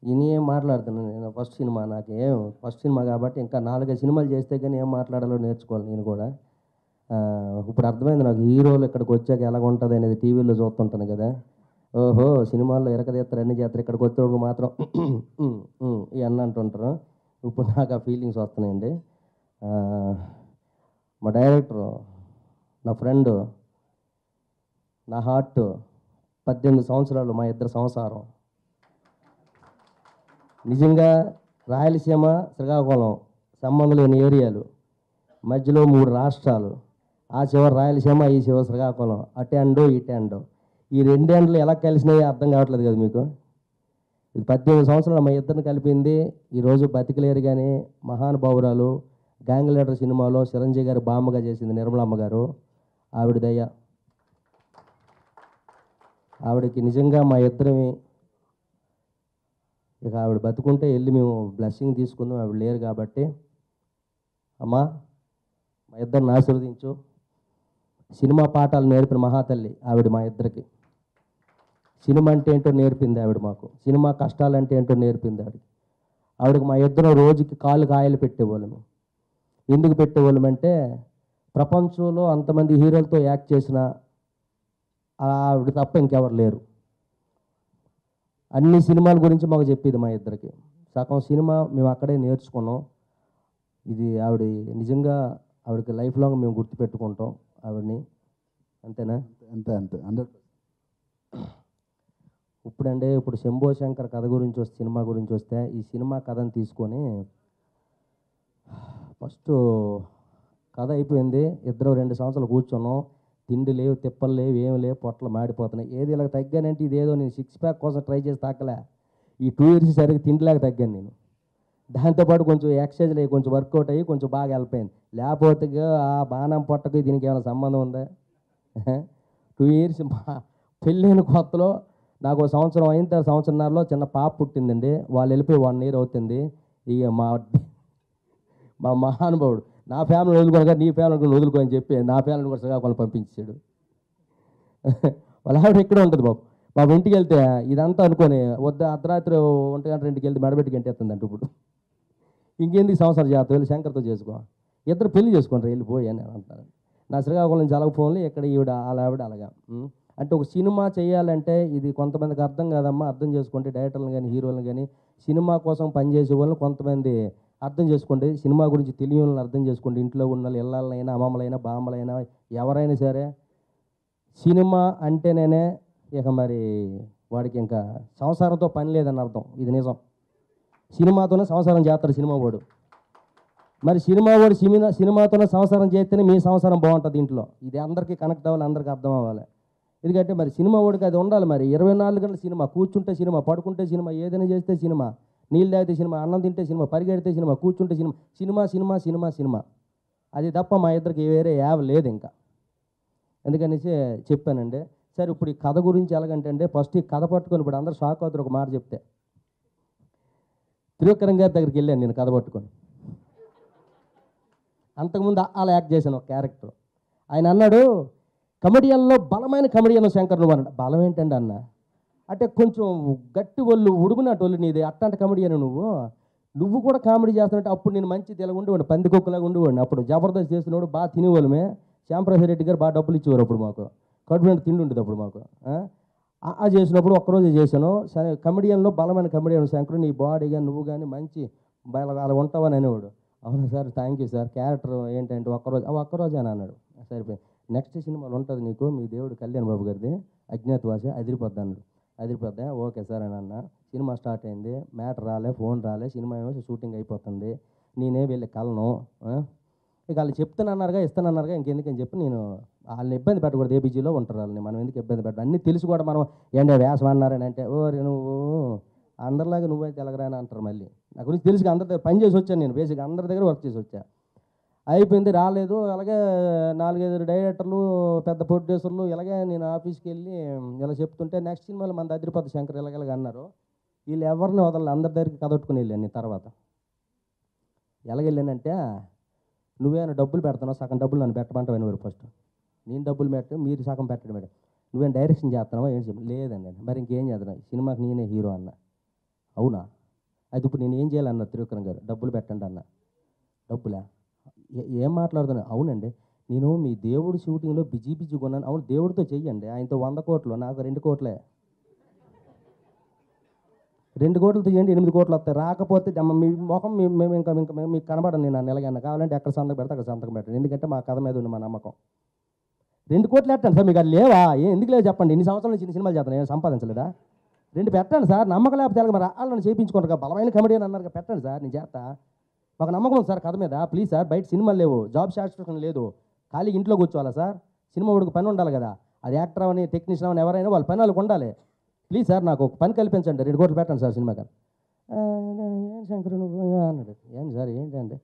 ఈయన ఏం మాట్లాడుతున్నాను, నేను ఫస్ట్ సినిమా కాబట్టి ఇంకా 4-5 సినిమాలు చేస్తే కానీ ఏం మాట్లాడాలో నేర్చుకోవాలి నేను కూడా. ఇప్పుడు అర్థమైంది నాకు, హీరోలు ఇక్కడికి వచ్చాక ఎలా ఉంటుంది అనేది టీవీలో చూస్తుంటాను కదా. ఓహో, సినిమాల్లో ఎరకదీస్తారు అన్ని చేస్తారు, ఇక్కడికి వచ్చేవాడికి మాత్రం ఇవన్నీ అంటుంటారు. ఇప్పుడు నాకు ఆ ఫీలింగ్స్ వస్తున్నాయండి. మా డైరెక్టరు, నా ఫ్రెండు, నా హార్ట్, 18 సంవత్సరాలు మా ఇద్దరు సంసారం. నిజంగా రాయలసీమ, శ్రీకాకుళం సంబంధం లేని ఏరియాలు, మధ్యలో 3 రాష్ట్రాలు, ఆ చివరి రాయలసీమ, ఈ చివరి శ్రీకాకుళం, అటెండో ఇటెండో, ఈ 2 ఎండలు ఎలా కలిసినాయో అర్థం కావట్లేదు కదా మీకు. ఇది 18 సంవత్సరాలు మా ఇద్దరిని కలిపింది. ఈరోజు బతికలేరు కానీ మహానుభావురాలు, గ్యాంగ్ లీడర్ సినిమాలో చిరంజీవి గారు బామ్మగా చేసింది నిర్మలమ్మ గారు, ఆవిడ దయ. ఆవిడకి నిజంగా మా ఇద్దరిని, ఇక ఆవిడ బతుకుంటే వెళ్ళి మేము బ్లెస్సింగ్ తీసుకుందాం, ఆవిడ లేరు కాబట్టి. అమ్మా, మా ఇద్దరిని ఆశీర్వదించు. సినిమా పాఠాలు నేర్పిన మహాతల్లి ఆవిడ మా ఇద్దరికి. సినిమా అంటే ఏంటో నేర్పింది ఆవిడ మాకు, సినిమా కష్టాలంటే ఏంటో నేర్పింది ఆవిడకి. మా ఇద్దరు రోజుకి కాయలు పెట్టేవాళ్ళము. ఎందుకు పెట్టేవాళ్ళమంటే ప్రపంచంలో అంతమంది హీరోలతో యాక్ట్ చేసిన ఆవిడ తప్ప ఇంకెవరు లేరు. అన్ని సినిమాల గురించి మాకు చెప్పేది మా ఇద్దరికి. సగం సినిమా మేము అక్కడే నేర్చుకున్నాం. ఇది ఆవిడ నిజంగా ఆవిడకి లైఫ్ లాంగ్ మేము గుర్తుపెట్టుకుంటాం ఆవిడని. అంతేనా? అంతే 100%. ఇప్పుడు శంభో శంకర్ కథ గురించి వస్తే, సినిమా గురించి వస్తే, ఈ సినిమా కథను తీసుకొని ఫస్ట్ కథ అయిపోయింది. 2 సంవత్సరాలు కూర్చున్నాం. తిండి లేవు, తిప్పలు లేవు, ఏమి లేవు, పొట్టలు మాడిపోతున్నాయి. ఏది ఇలా తగ్గానంటే ఇదేదో నేను 6 ప్యాక్ కోసం ట్రై చేసి తాకలే. ఈ 2 years సరిగ్గా తిండిలాగా తగ్గాను నేను. దాంతోపాటు కొంచెం ఎక్సర్సైజ్ లేవు, కొంచెం వర్కౌట్ అయ్యి కొంచెం బాగా వెళ్ళిపోయింది. లేకపోతే ఆ బాణం పొట్టకి దీనికి ఏమైనా సంబంధం ఉందా? 2 years పెళ్ళైన కొత్తలో నాకు 1 సంవత్సరం అయిన తర్వాత సంవత్సరంన్నరలో చిన్న పాప పుట్టిందండి. వాళ్ళు వెళ్ళిపోయి 1 year అవుతుంది. ఇక మా మహానుభావుడు నా ఫ్యామిలీ వదులుకోగా నీ ఫ్యామిలీ వదులుకో అని చెప్పి నా ఫ్యామిలీని కూడా శ్రీకాకుళం పంపించాడు. వాళ్ళ ఆవిడ ఇక్కడే ఉంటుంది బాబు ఇంటికి వెళ్తే ఇదంతా అనుకొని వద్ద అర్ధరాత్రి 1 గంట 2కి వెళ్తే మెడబెట్టి గంటేస్తుందంట. ఇప్పుడు ఇంకేంది సంవత్సరం చేస్తా, వెళ్ళి శంకర్తో చేసుకో, ఇద్దరు పెళ్లి చేసుకుంటారు వెళ్ళిపోయి అని అంటారు. నా శ్రీకాకుళం నుంచి అలాగ ఫోన్లు, ఇక్కడ ఈవిడ ఆవిడ అలాగా. అంటే ఒక సినిమా చేయాలంటే ఇది కొంతమందికి అర్థం కాదమ్మా, అర్థం చేసుకోండి. డైరెక్టర్లను కానీ హీరోలను కానీ సినిమా కోసం పనిచేసే వాళ్ళని కొంతమంది అర్థం చేసుకోండి. సినిమా గురించి తెలియని వాళ్ళని అర్థం చేసుకోండి. ఇంట్లో ఉన్న వాళ్ళు, ఇళ్ళైనా, అమ్మమ్మలైనా, బామ్మలైనా, ఎవరైనా సరే సినిమా అంటేనే ఇక మరి వాడికి ఇంకా సంసారంతో పని లేదని అర్థం. ఇది నిజం. సినిమాతోనే సంసారం చేస్తాడు సినిమా వాడు. మరి సినిమా వాడు సినిమాతోనే సంసారం చేస్తేనే మీ సంసారం బాగుంటుంది ఇంట్లో. ఇది అందరికీ కనెక్ట్ అవ్వాలి, అందరికీ అర్థం అవ్వాలి. ఎందుకంటే మరి సినిమా వాడికి అది ఉండాలి. మరి 24 గంటల సినిమా, కూర్చుంటే సినిమా, పడుకుంటే సినిమా, ఏదైనా చేస్తే సినిమా. నీళ్ళు తాగితే సినిమా, అన్నం తింటే సినిమా, పరిగెడితే సినిమా, కూర్చుంటే cinema, cinema cinema cinema cinema. అది తప్ప మా ఇద్దరికి వేరే యావ లేదు ఇంకా. ఎందుకనేసి చెప్పానండి. సరే ఇప్పుడు ఈ కథ గురించి ఎలాగంటే ఫస్ట్ ఈ కథ పట్టుకొని ఇప్పుడు అందరూ షాక్ అవుతారు ఒక మాట చెప్తే. త్రివిక్రమ్ గారి దగ్గరికి వెళ్ళాను నేను కథ పట్టుకొని. అంతకుముందు అలా యాక్ట్ చేశాను ఒక క్యారెక్టర్. ఆయన అన్నాడు, కమెడియన్లో బలమైన కమెడియన్ శంకర్ నువ్వు అన్నాడు. బలం ఏంటండి అన్న అంటే కొంచెం గట్టి ఒళ్ళు ఉడుగునట్టు ఒళ్ళు నీది, అట్లాంటి కమెడియన్ నువ్వు కూడా కామెడీ చేస్తున్నట్టు. అప్పుడు నేను మంచి తెలగ ఉండేవాడిని, పందికొక్కలాగా ఉండేవాడిని. అప్పుడు జబర్దస్త్ చేస్తున్నాడు, బాగా తినేవాళ్ళమే. శ్యాంప్రసాద్ రెడ్డి గారు బాగా డబ్బులు ఇచ్చేవారు అప్పుడు మాకు, కడుపు తిండి ఉండేది అప్పుడు మాకు. ఆ చేసినప్పుడు ఒక్కరోజు చేశాను. సరే కమెడియన్లో బలమైన కమెడియన్ శంకర్, నీ బాడీ కానీ నువ్వు కానీ మంచి అలా ఉంటావని అనేవాడు. అవును sir, thank you sir. Character ఏంటంటే ఒక్కరోజు అని అన్నాడు. సరిపోయింది. నెక్స్ట్ సినిమాలు ఉంటుంది నీకు, మీ దేవుడు కళ్యాణ్ బాబు గారిది అజ్ఞాతవాసి, అదిరిపోద్ది అన్నాడు. అదిరిపోద్దా, ఓకే సార్ అని అన్న. సినిమా స్టార్ట్ అయింది, మ్యాటర్ రాలే, ఫోన్ రాలే, సినిమా ఏమో షూటింగ్ అయిపోతుంది. నేనే వెళ్ళి కలను. ఇక వాళ్ళు చెప్తానన్నారుగా, ఇస్తానన్నారుగా, ఇంకెందుకని చెప్పి నేను వాళ్ళని ఇబ్బంది పెట్టకూడదు. ఏబీజీలో ఉంటారు వాళ్ళని, మనం ఎందుకు ఇబ్బంది పెట్టాలి? అన్నీ తెలిసి కూడా మనం ఏంటో వేసం అన్నారని అంటే, ఓ నువ్వు అందరిలాగా నువ్వైతే ఎలాగరా అని అంటారు. మళ్ళీ నా గురించి తెలిసి అందరి దగ్గర పని చేసి వచ్చాను నేను, బేసిక్గా అందరి దగ్గర వర్క్ చేసి వచ్చా. అయిపోయింది, రాలేదు. అలాగే 4-5 డైరెక్టర్లు, పెద్ద ప్రొడ్యూసర్లు ఇలాగే నేను ఆఫీస్కి వెళ్ళి ఇలా చెప్తుంటే నెక్స్ట్ సినిమాలో మన అదిరిపోద్ది శంకర్ ఇలాగ అన్నారు. వీళ్ళు ఎవరిని వదలలేదు, అందరి దగ్గరికి కదొట్టుకుని వెళ్ళాను నేను. తర్వాత ఎలాగెళ్ళానంటే, నువ్వేమైనా డబ్బులు పెడతావు, సగం డబ్బులు నన్ను పెట్టమంటావు అని. ఫస్ట్ నేను డబ్బులు పెట్టు, మీరు సగం పెట్టడం మేడం. నువ్వేం డైరెక్షన్ చేస్తున్నావా ఏం చెప్పి, లేదండి. మరి ఇంకేం చేస్తున్నావు? సినిమాకి నేనే హీరో అన్న. అవునా? అది ఇప్పుడు నేను ఏం చేయాలన్నారు త్రివిక్రమ్ గారు. డబ్బులు పెట్టండి అన్న. డబ్బులా? ఏం మాట్లాడుతున్నాను? అవునండి, నేను మీ దేవుడు షూటింగ్లో బిజీ కొన్నాను. అవును, దేవుడితో చెయ్యండి, ఆయనతో 100 కోట్లు, నాకు 2 కోట్లే. 2 కోట్లతో చేయండి, 8 కోట్లు వస్తాయి. రాకపోతే మీ మొహం మేము ఇంకా మీకు కనబడండి. నేను నెలగన్నా కావాలంటే ఎక్కడ సంతకం పెడితే అక్కడ సంతకం పెట్టండి. ఎందుకంటే మా కథ మీద ఉంది మా నమ్మకం. 2 కోట్లు పెట్టండి సార్. మీకు అది లేవా? ఎందుకు లేవు చెప్పండి. ఇన్ని సంవత్సరాల నుంచి సినిమాలు చేస్తాను, నేను సంపాదించలేదా? 2 పెట్టండి సార్. నమ్మకం లేకపోతే మరి వాళ్ళని చేయించుకుంటారు. బలమైన కమెడియన్ అన్నారు, పెట్టండి సార్, నేను చేస్తా. మాకు నమ్మకం ఉంది సార్ కథ మీద. ప్లీజ్ సార్, బయట సినిమాలు లేవు, జాబ్ సాటిస్ఫాక్షన్ లేదు, ఖాళీ ఇంట్లో కూర్చోవాలా సార్? సినిమా వాడికి పని ఉండాలి కదా. అది యాక్టర్ అవని, టెక్నీషియన్ అవని, ఎవరైనా వాళ్ళ పని వాళ్ళకి ఉండాలి. ప్లీజ్ సార్, నాకు ఒక పని కల్పించండి, 2 కోట్లు పెట్టండి సార్ సినిమాకి. ఏం శంకర్ నువ్వు అన్నాడు. ఏంటి సార్ ఏంటంటే,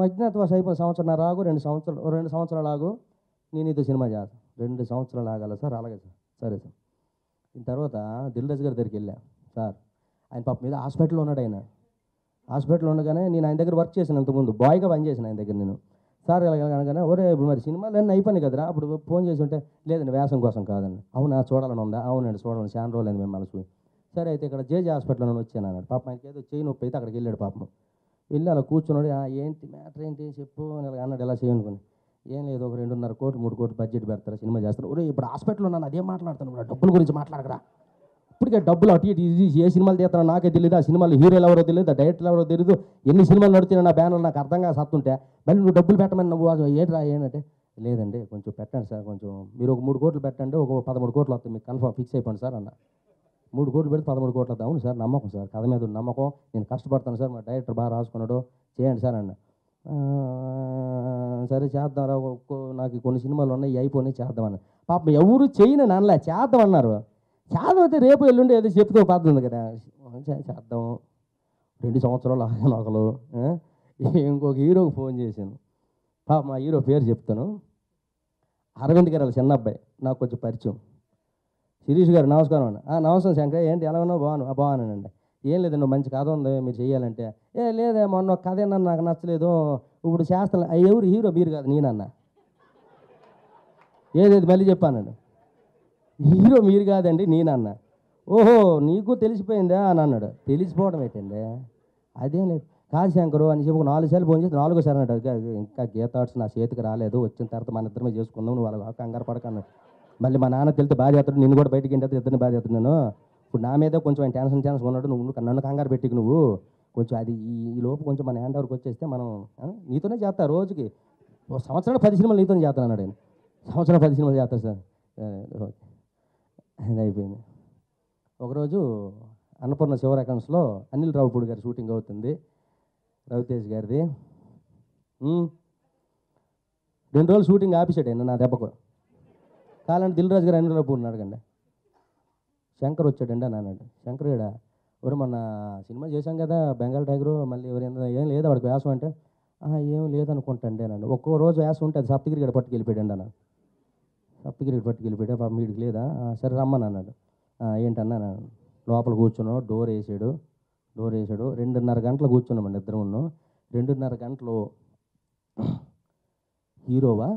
అజ్ఞాతవాసి అయిపోయిన సంవత్సరం రాగు, 2 సంవత్సరాలు ఆగు, నేను ఇదో సినిమా చేస్తాను. 2 సంవత్సరాలు ఆగాల సార్? అలాగే సార్, సరే సార్. దీని తర్వాత దిల్ రాజు గారి దగ్గరికి వెళ్ళా. సార్ ఆయన పాప మీద హాస్పిటల్లో ఉన్నాడు. ఆయన హాస్పిటల్లో ఉండగానే నేను ఆయన దగ్గర వర్క్ చేశాను, అంతకుముందు బాయ్గా పనిచేసాను ఆయన దగ్గర నేను. సార్ అనగానే, ఒరే ఇప్పుడు మరి సినిమాలు అన్నీ అయిపోయినాయి కదరా, అప్పుడు ఫోన్ చేసి ఉంటే, లేదండి వేసం కోసం కాదండి. అవునా, చూడాలని ఉందా? అవునండి చూడాలని, చాలా రోజులు అయింది మిమ్మల్ని చూసి. సరే అయితే ఇక్కడ జేజే హాస్పిటల్లో వచ్చాను అన్నాడు. పాప ఆయనకి ఏదో చేయి నొప్పి అయితే అక్కడికి వెళ్ళాడు పాపం. వెళ్ళి అలా కూర్చున్నాడు. ఏంటి మ్యాటర్ ఏంటి చెప్పు అన్నాడు. ఎలా చేయనుకుని, ఏం లేదు, ఒక 2.5 కోట్లు 3 కోట్లు బడ్జెట్ పెడతారా, సినిమా చేస్తారు. ఒరే ఇప్పుడు హాస్పిటల్లో ఉన్నాను, అదేం మాట్లాడుతున్నాను, డబ్బుల గురించి మాట్లాడకరా. ఇప్పటికే డబ్బులు అటు ఇటు ఏ సినిమాలు తీస్తానో నాకే తెలియదు, ఆ సినిమాలు హీరోలు ఎవరో తెలియదు, ఆ డైరెక్టర్లు ఎవరో తెలియదు, ఎన్ని సినిమాలు నడుతున్నాయి నా బ్యానర్ నాకు అర్థం కాదు సత్తుంటే. మళ్ళీ నువ్వు డబ్బులు పెట్టమని నువ్వు ఏంట్రా ఏంటంటే, లేదండి కొంచెం పెట్టండి సార్, కొంచెం మీరు ఒక 3 కోట్లు పెట్టండి, ఒక 13 కోట్లు వస్తాయి, మీకు కన్ఫర్మ్ ఫిక్స్ అయిపోండి సార్ అన్న. 3 కోట్లు పెడితే 13 కోట్లు వద్దాం. అవును సార్, నమ్మకం సార్, కథ మీద నమ్మకం, నేను కష్టపడతాను సార్, మా డైరెక్టర్ బాగా రాసుకున్నాడు, చేయండి సార్ అన్న. సరే చేద్దాం రా, నాకు కొన్ని సినిమాలు ఉన్నాయి అయిపోయినాయి చేద్దామని. పాపం ఎవరు చేయను నన్నలే, చేద్దామన్నారు. చేద్దాం అయితే రేపు ఎల్లుండి ఏదో చెప్తూ పడుతుంది కదా, చేద్దాం. 2 సంవత్సరాలు ఆగాను ఒకరు. ఇంకొక హీరోకి ఫోన్ చేశాను. పాప మా హీరో పేరు చెప్తాను, అరవింద్ గారు వాళ్ళ చిన్న అబ్బాయి, నాకు కొంచెం పరిచయం. శిరీష్ గారు నమస్కారం అండి. నమస్కారం శంకర్, ఏంటి ఎలా ఉన్నావు? బాగున్నానండి. ఏం లేదండి, మంచి కథ ఉంది మీరు చేయాలంటే. లేదే మొన్న ఒక కథ ఏమన్నా నాకు నచ్చలేదు, ఇప్పుడు చేస్తాను. ఎవరు హీరో? మీరు కాదు, నేనన్నా. ఏదేది మళ్ళీ చెప్పానండి. హీరో మీరు కాదండి నేనన్నా. ఓహో నీకు తెలిసిపోయిందా అని అన్నాడు. తెలిసిపోవడం ఏంటండి, అదేం లేదు. కాదు శంకరు అని చెప్పి 4 సార్లు ఫోన్ చేసి 4వ సారి అన్నాడు. ఇంకా గీతార్ట్స్ నా చేతికి రాలేదు, వచ్చిన తర్వాత మన ఇద్దరమే చేసుకుందాం, నువ్వు వాళ్ళ కంగారు పడకన్నాడు. మళ్ళీ మా నాన్న తెలితే బాధ చేస్తాడు, నిన్ను కూడా బయటికి ఏంటో ఇద్దరిని బాధ చేస్తున్నాను. ఇప్పుడు నా మీద కొంచెం ఆయన టెన్షన్ ఉన్నాడు, నువ్వు నన్ను కంగారు పెట్టికి నువ్వు కొంచెం అది ఈ లోపు కొంచెం మన హ్యాండ్ ఓవర్కి వచ్చేస్తే మనం నీతోనే చేస్తా. రోజుకి సంవత్సరాలు 10 సినిమాలు నీతోనే చేస్తాను అన్నాడు ఆయన. సంవత్సరం 10 సినిమాలు చేస్తా సార్. ఓకే అది అయిపోయింది. ఒకరోజు అన్నపూర్ణ శివరాకన్స్లో అనిల్ రావుపూడి గారి షూటింగ్ అవుతుంది, రవితేజ్ గారిది. 2 రోజులు షూటింగ్ ఆపేసాడు ఆయన నా దెబ్బకు. కాలంటే దిల్ రాజు గారు అనిల్ రావుపూడిని అడగండి. శంకర్ వచ్చాడండి అని అన్నాడు. శంకర్ గడ ఎవరు మొన్న సినిమా చేశాం కదా బెంగాల్ టైగరు, మళ్ళీ ఎవరైనా ఏం లేదు వాడికి వ్యాసం అంటే ఏం లేదనుకుంటాండి నన్ను. ఒక్కో రోజు వ్యాసం ఉంటే అది సప్తగిరి గడ పట్టుకెళ్ళిపోయాడు అన్న. సప్తగిరి పట్టుకెళ్ళిపోయాడు. పాప వీడికి లేదా, సరే రమ్మని అన్నాడు. ఏంటన్నా లోపల కూర్చున్నాడు, డోర్ వేసాడు. 2:30 గంటలు కూర్చున్నామండి ఇద్దరు ఉన్నాం. 2:30 గంటలు హీరోవా,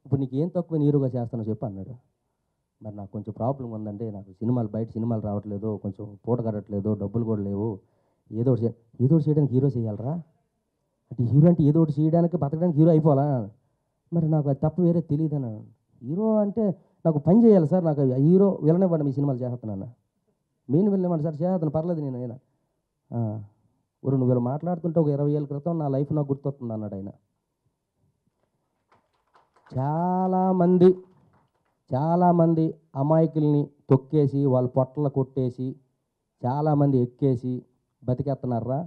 ఇప్పుడు నీకు ఏం తక్కువ హీరోగా చేస్తానో చెప్పు అన్నాడు. మరి నాకు కొంచెం ప్రాబ్లం ఉందండి, నాకు బయట సినిమాలు రావట్లేదు, కొంచెం పూట కట్టట్లేదు, డబ్బులు కూడా లేవు, ఏదో ఒకటి చేయడానికి హీరో చేయాలరా అంటే. హీరో అంటే ఏదో ఒకటి చేయడానికి బతకడానికి హీరో అయిపోవాలా? మరి నాకు అది తప్ప వేరే తెలియదు అన్న. హీరో అంటే నాకు పని చేయాలి సార్, నాకు హీరో వెళ్ళనివ్వండి, మీ సినిమాలు చేస్తున్నాను. మెయిన్ వెళ్ళనివ్వండి సార్, చేస్తాను పర్లేదు నేను అయినా. నువ్వు ఇలా మాట్లాడుతుంటే ఒక 20 ఏళ్ళ క్రితం నా లైఫ్ నాకు గుర్తొస్తుంది అన్నాడు ఆయన. చాలామంది అమాయకుల్ని తొక్కేసి వాళ్ళ పొట్టలు కొట్టేసి చాలామంది ఎక్కేసి బతికేస్తున్నారా.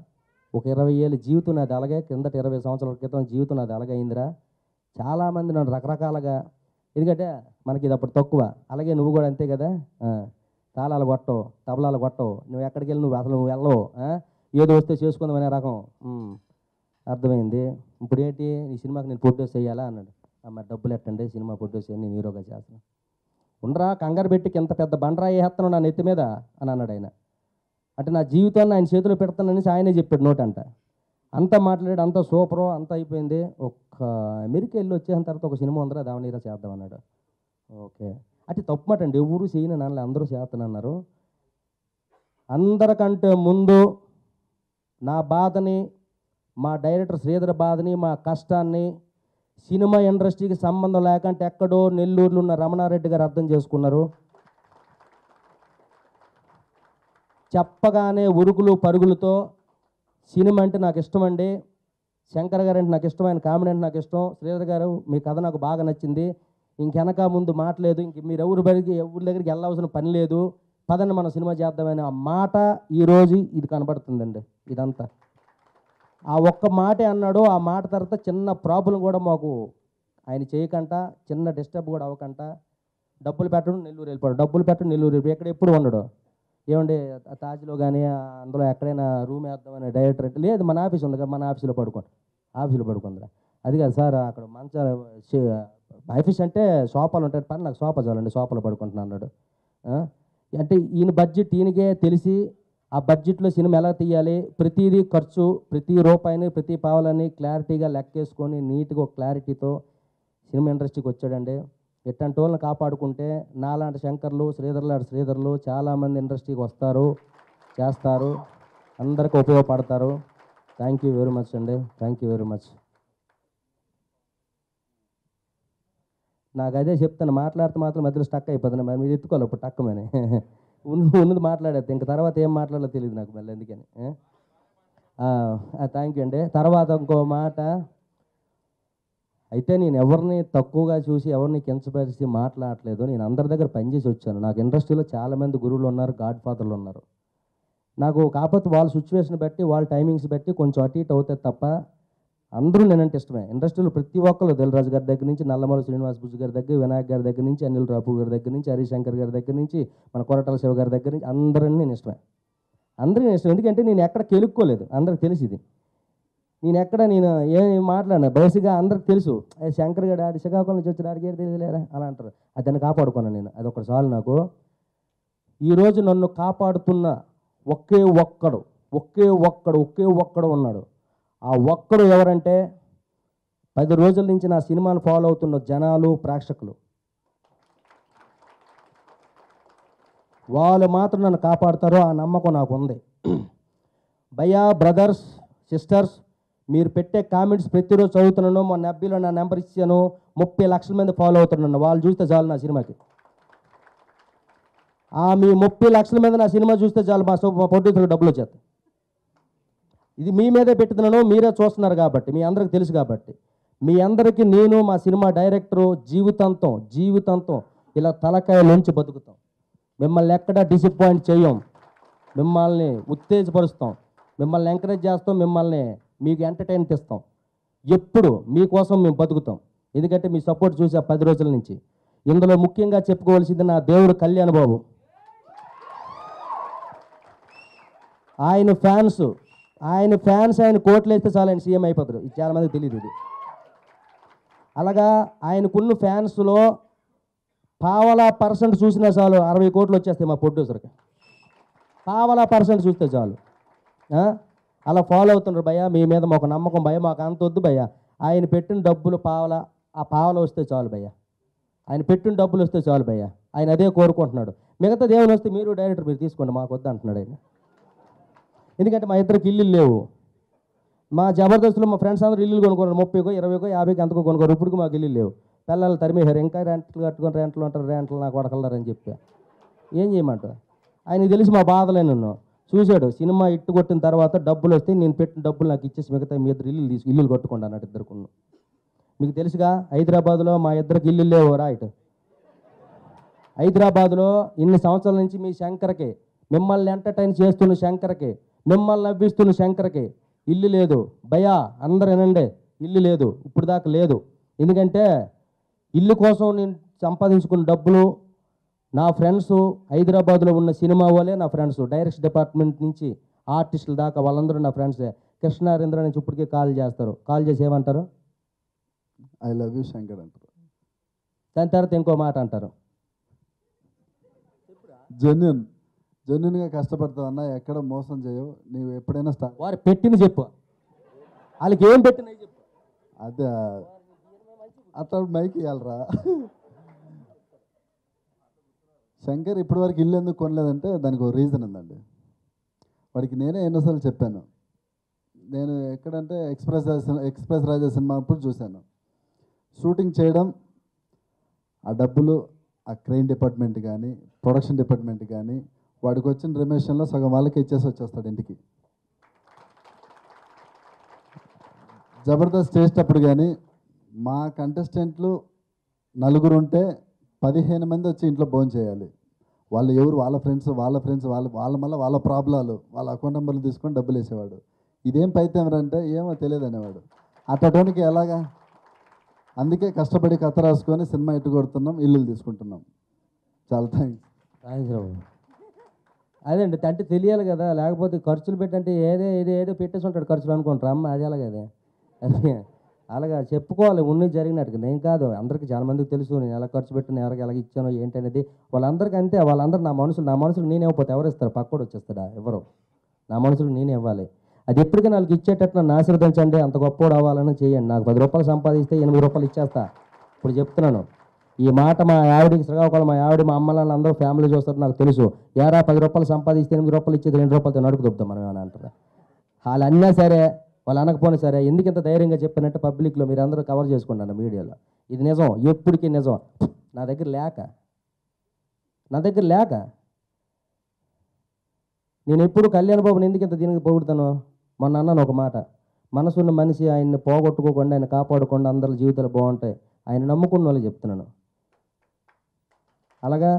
ఒక 20 ఏళ్ళ జీవితం నాది అలాగే, కిందట 20 సంవత్సరాల క్రితం జీవితం నాది అలాగే అయిందిరా. చాలామంది నన్ను రకరకాలుగా, ఎందుకంటే మనకి ఇది అప్పుడు తక్కువ, అలాగే నువ్వు కూడా అంతే కదా, తాళాలు కొట్టవు, తబలాలు కొట్టవు, నువ్వు ఎక్కడికి వెళ్ళి నువ్వు వెళ్ళవు, ఏదో వస్తే చేసుకుందాం అనే రకం. అర్థమైంది. ఇప్పుడు ఏంటి, నీ సినిమాకి నేను ప్రొడ్యూస్ చేయాలా అన్నాడు. మరి డబ్బులు ఎట్టండి, సినిమా ప్రొడ్యూస్ చేయండి, నేను హీరోగా చేస్తాను. ఉండరా కంగారు పెట్టి ఇంత పెద్ద బండరా వేస్తాను నా నెత్తి మీద అని అన్నాడు ఆయన. అంటే నా జీవితాన్ని ఆయన చేతిలో పెడతానని ఆయనే చెప్పాడు నోటంట. అంతా మాట్లాడాడు, అంతా సూపరు, అంతా అయిపోయింది. అమెరికా వెళ్ళి వచ్చేసిన తర్వాత ఒక సినిమా ఉందిరా దావనీరా చేద్దాం అన్నాడు. ఓకే, అంటే తప్పు మాట అండి, ఎవరు చేయని నాన్న అందరూ చేస్తానన్నారు. అందరికంటే ముందు నా బాధని, మా డైరెక్టర్ శ్రీధర్ బాధని, మా కష్టాన్ని సినిమా ఇండస్ట్రీకి సంబంధం లేకంటే ఎక్కడో నెల్లూరులో ఉన్న రమణారెడ్డి గారు అర్థం చేసుకున్నారు. చెప్పగానే ఉరుకులు పరుగులతో సినిమా అంటే నాకు ఇష్టమండి, శంకర్ గారు అంటే నాకు ఇష్టం, ఆయన కామెడీ అంటే నాకు ఇష్టం, శ్రీధర్ గారు మీ కథ నాకు బాగా నచ్చింది, ఇంకెనక ముందు మాట్లేదు, ఇంక మీరు ఎవరి దగ్గరికి వెళ్ళవలసిన పని లేదు, పదండి మనం సినిమా చేద్దామని ఆ మాట ఈరోజు ఇది కనబడుతుందండి. ఇదంతా ఆ ఒక్క మాటే అన్నాడు. ఆ మాట తర్వాత చిన్న ప్రాబ్లం కూడా మాకు ఆయన చేయకంట, చిన్న డిస్టర్బ్ కూడా అవ్వకంట, డబ్బులు పెట్టడం నెల్లూరు వెళ్ళిపోయాడు, ఎక్కడ ఎప్పుడు ఉండడు. ఏమండి తాజ్లో కానీ అందులో ఎక్కడైనా రూమ్ వేద్దామని డైరెక్టర్ అంటే, లేదు మన ఆఫీస్ ఉంది కదా, మన ఆఫీస్లో పడుకుందిరా. అది కాదు సార్, అక్కడ మంచి ఆఫీస్ అంటే సోఫాలు ఉంటాయి, పని నాకు సోఫా చాలండి, సోఫాలో పడుకుంటున్నా అన్నాడు. అంటే ఈయన బడ్జెట్ ఈయనకే తెలిసి ఆ బడ్జెట్లో సినిమా ఎలా తీయాలి, ప్రతిదీ ఖర్చు, ప్రతి రూపాయిని ప్రతి పావలని క్లారిటీగా లెక్కేసుకొని నీట్గా ఒక క్లారిటీతో సినిమా ఇండస్ట్రీకి వచ్చాడండి. ఎట్లాంటి వాళ్ళని కాపాడుకుంటే నాలాంటి శంకర్లు, శ్రీధర్లు చాలామంది ఇండస్ట్రీకి వస్తారు, చేస్తారు, అందరికీ ఉపయోగపడతారు. థ్యాంక్ యూ వెరీ మచ్ అండి, థ్యాంక్ యూ వెరీ మచ్. నాకు అదే చెప్తాను, మాట్లాడితే మాత్రం మధ్యలో స్టక్ అయిపోతుంది, మరి మీరు ఎత్తుకోవాలి ఇప్పుడు టక్కమని ఉన్నది మాట్లాడేది, ఇంక తర్వాత ఏం మాట్లాడాలో తెలియదు నాకు మళ్ళీ, ఎందుకని. థ్యాంక్ యూ అండి. తర్వాత ఇంకో మాట, అయితే నేను ఎవరిని తక్కువగా చూసి ఎవరిని కించపరిచి మాట్లాడలేదు, నేను అందరి దగ్గర పనిచేసి వచ్చాను. నాకు ఇండస్ట్రీలో చాలామంది గురువులు ఉన్నారు, గాడ్ ఫాదర్లు ఉన్నారు. నాకు కాకపోతే వాళ్ళ సిచ్యువేషన్ బట్టి, వాళ్ళ టైమింగ్స్ బట్టి కొంచెం అటు ఇటు అవుతుంది తప్ప అందరూ నేనంటే ఇష్టమే. ఇండస్ట్రీలో ప్రతి ఒక్కరు, దిల్రాజు గారి దగ్గర నుంచి, నల్లమల శ్రీనివాస్ బుజ్జు గారి దగ్గర, వినాయక్ గారి దగ్గర నుంచి, అనిల్ రాపూర్ గారి దగ్గర నుంచి, హరిశంకర్ గారి దగ్గర నుంచి, మన కొరటాల శివ గారి దగ్గర నుంచి అందరినీ నేను ఇష్టమే. అందరికీ ఇష్టం, ఎందుకంటే నేను ఎక్కడ కెలుక్కోలేదు, అందరికి తెలిసింది. నేను ఏం మాట్లాడినా బేసిక్గా అందరికి తెలుసు. శంకర్ గారు ఆడి శ్రీకాకుళం నుంచి వచ్చి ఆడికి తెలియలేరా అలా అంటారు. అది దాన్ని కాపాడుకున్నాను నేను, అది ఒకటి చాలు నాకు. ఈరోజు నన్ను కాపాడుతున్న ఒకే ఒక్కడు ఉన్నాడు. ఆ ఒక్కడు ఎవరంటే 10 రోజుల నుంచి నా సినిమాను ఫాలో అవుతున్న జనాలు, ప్రేక్షకులు. వాళ్ళు మాత్రం నన్ను కాపాడుతారో ఆ నమ్మకం నాకు ఉంది. భయ్యా, బ్రదర్స్, సిస్టర్స్, మీరు పెట్టే కామెంట్స్ ప్రతిరోజు చదువుతున్నాను. మొన్న FBలో నా నెంబర్ ఇచ్చాను, 30 లక్షల మంది ఫాలో అవుతున్నాను. వాళ్ళు చూస్తే చాలు నా సినిమాకి. మీ 30 లక్షల మంది నా సినిమా చూస్తే చాలు, మా ప్రొడ్యూసర్కి డబ్బులు వచ్చేస్తాయి. ఇది మీ మీదే పెట్టుతున్నాను, మీరే చూస్తున్నారు కాబట్టి, మీ అందరికి తెలుసు కాబట్టి. మీ అందరికీ నేను, మా సినిమా డైరెక్టరు జీవితాంతం ఇలా తలకాయ నుంచి బతుకుతాం. మిమ్మల్ని ఎక్కడా డిసప్పాయింట్ చేయం, మిమ్మల్ని ఉత్తేజపరుస్తాం, మిమ్మల్ని ఎంకరేజ్ చేస్తాం, మిమ్మల్ని మీకు ఎంటర్టైన్ ఇస్తాం. ఎప్పుడు మీకోసం మేము బతుకుతాం. ఎందుకంటే మీ సపోర్ట్ చూసా 10 రోజుల నుంచి. ఇందులో ముఖ్యంగా చెప్పుకోవాల్సింది నా దేవుడు కళ్యాణ్ బాబు. ఆయన ఫ్యాన్స్ ఆయన కోట్లు వేస్తే చాలు ఆయన సీఎం అయిపోతారు. ఇది చాలామందికి తెలియదు. ఇది అలాగా ఆయనకున్న ఫ్యాన్స్లో 0.5% చూసినా చాలు 60 కోట్లు వచ్చేస్తాయి మా ప్రొడ్యూసర్కి. 0.5% చూస్తే చాలు. అలా ఫాలో అవుతున్నారు భయ్య. మీ మీద మాకు నమ్మకం భయ్య, మాకు అంత వద్దు భయ్య. ఆయన పెట్టిన డబ్బులు ఆ పావలా వస్తే చాలు భయ్య. ఆయన పెట్టిన డబ్బులు వస్తే చాలు భయ్య. ఆయన అదే కోరుకుంటున్నాడు. మిగతా దేవుని వస్తే మీరు డైరెక్టర్ మీరు తీసుకోండి, మాకు వద్దు అంటున్నాడు ఆయన. ఎందుకంటే మా ఇద్దరికి ఇల్లు లేవు. మా జబర్దస్త్లో మా ఫ్రెండ్స్ అందరూ ఇల్లు కొనుక్కున్నారు. 30కో 20కో 50కో ఎంతకో కొనుక్కోరు. ఇప్పుడు మాకు ఇల్లు లేవు. పిల్లలు తరిమేశారు. ఇంకా రెంట్లు కట్టుకొని రెంట్లు అంటారు, రెంట్లు నాకు కొడకలరని చెప్పి ఏం చేయమంటారు. ఆయనకి తెలిసి మా బాధలే. నన్ను చూశాడు. సినిమా ఇట్టు కొట్టిన తర్వాత డబ్బులు వస్తే నేను పెట్టిన డబ్బులు నాకు ఇచ్చేసి మిగతా మీ ఇద్దరు ఇల్లులు కట్టుకోండి అన్నట్టు ఇద్దరుకున్నాను. మీకు తెలుసుగా హైదరాబాద్లో మా ఇద్దరికి ఇల్లు లేవు రైట్. హైదరాబాద్లో ఇన్ని సంవత్సరాల నుంచి మీ శంకర్కి, మిమ్మల్ని ఎంటర్టైన్ చేస్తున్న శంకర్కి, మిమ్మల్ని నవ్విస్తున్న శంకర్కి ఇల్లు లేదు భయ్యా. అందరూ వినండి, ఇల్లు లేదు, ఇప్పుడు దాకా లేదు. ఎందుకంటే ఇల్లు కోసం నేను సంపాదించుకున్న డబ్బులు నా ఫ్రెండ్స్ హైదరాబాద్లో ఉన్న సినిమా వాళ్ళే నా ఫ్రెండ్స్. డైరెక్షన్ డిపార్ట్మెంట్ నుంచి ఆర్టిస్టుల దాకా వాళ్ళందరూ నా ఫ్రెండ్సే. కృష్ణారేంద్ర నుంచి ఇప్పటికే కాల్ చేస్తారు. కాల్ చేసి ఏమంటారు? ఐ లవ్ యూ శంకర్ అంటారు. దాని తర్వాత ఇంకో మాట అంటారు, జెన్యున్గా కష్టపడతావు అన్న, ఎక్కడ మోసం చేయవు, నీవు ఎప్పుడైనా వారు పెట్టింది చెప్పు, వాళ్ళకి ఏం పెట్టినాయి చెప్పు. అదే అట్లా మైక్ ఇవ్వాలరా. శంకర్ ఇప్పటివరకు ఇల్లు ఎందుకు కొనలేదంటే దానికి ఒక రీజన్ ఉందండి. వాడికి నేనే ఎన్నోసార్లు చెప్పాను. నేను ఎక్కడంటే ఎక్స్ప్రెస్ రాజా సినిమా అప్పుడు చూశాను. షూటింగ్ చేయడం, ఆ డబ్బులు ఆ క్రెయిన్ డిపార్ట్మెంట్ కానీ ప్రొడక్షన్ డిపార్ట్మెంట్ కానీ వాడికి వచ్చిన రిమేషన్లో సగం వాళ్ళకి ఇచ్చేసి వచ్చేస్తాడు ఇంటికి. జబర్దస్త్ చేసేటప్పుడు కానీ మా కంటెస్టెంట్లు 4 ఉంటే 15 మంది వచ్చి ఇంట్లో భోజనం చేయాలి. వాళ్ళు ఎవరు, వాళ్ళ ఫ్రెండ్స్ వాళ్ళ మళ్ళీ వాళ్ళ ప్రాబ్లాలు, వాళ్ళ అకౌంట్ నెంబర్లు తీసుకొని డబ్బులు వేసేవాడు. ఇదేం పైతేమరంటే ఏమో తెలియదు అనేవాడు. అట్టటోనికి ఎలాగా? అందుకే కష్టపడి కథ రాసుకొని సినిమా ఇటు కొడుతున్నాం, ఇల్లులు తీసుకుంటున్నాం. చాలా థ్యాంక్స్. అదేండి అంటే తెలియాలి కదా, లేకపోతే ఖర్చులు పెట్టంటే ఏదో పెట్టేసి ఉంటాడు ఖర్చులు అనుకుంటారు. అమ్మ అది అలాగదే అది అలాగా చెప్పుకోవాలి ఉన్నది జరిగినట్టుగా. నేను కాదు, అందరికీ చాలా మందికి తెలుసు నేను ఎలా ఖర్చు పెట్టాను, ఎవరికి ఎలా ఇచ్చానో ఏంటి అనేది. వాళ్ళందరికీ అంతే. వాళ్ళందరూ నా మనుషులు నేనే ఇవ్వకపోతే ఎవరు ఇస్తారు? పక్కోడు వచ్చేస్తాడా? ఎవరు? నా మనుషులు నేనే ఇవ్వాలి. అది ఎప్పటికీ నాకు ఇచ్చేటట్టు నన్ను ఆశీర్వదించండి. అంత గొప్పోడు అవ్వాలని చేయండి. నాకు 10 రూపాయలు సంపాదిస్తే 8 రూపాయలు ఇచ్చేస్తా. ఇప్పుడు చెప్తున్నాను ఈ మాట. మా ఆవిడికి శ్రీకాకుళం, మా ఆవిడ మా అమ్మ నాన్న అందరూ ఫ్యామిలీ చూస్తారు, నాకు తెలుసు. 10 రూపాయలు సంపాదిస్తే 8 రూపాయలు ఇచ్చేది 2 రూపాయలతో నడుపు దొబ్బుతాం మనం ఏమైనా అంటారా? వాళ్ళు అన్నా సరే, వాళ్ళు అనకపోయినా సరే, ఎందుకు ఇంత ధైర్యంగా చెప్పినట్టు పబ్లిక్లో మీరు అందరూ కవర్ చేసుకుంటాను మీడియాలో. ఇది నిజం, ఎప్పటికీ నిజం. నా దగ్గర లేక నేను ఎప్పుడు కళ్యాణ్ బాబుని ఎందుకు ఇంత దీనికి పొగుడుతాను? మొన్న అన్నాను ఒక మాట, మనసున్న మనిషి ఆయన్ని పోగొట్టుకోకుండా, ఆయన కాపాడుకుండా అందరి జీవితాలు బాగుంటాయి. ఆయన నమ్ముకున్న వాళ్ళు చెప్తున్నాను. అలాగా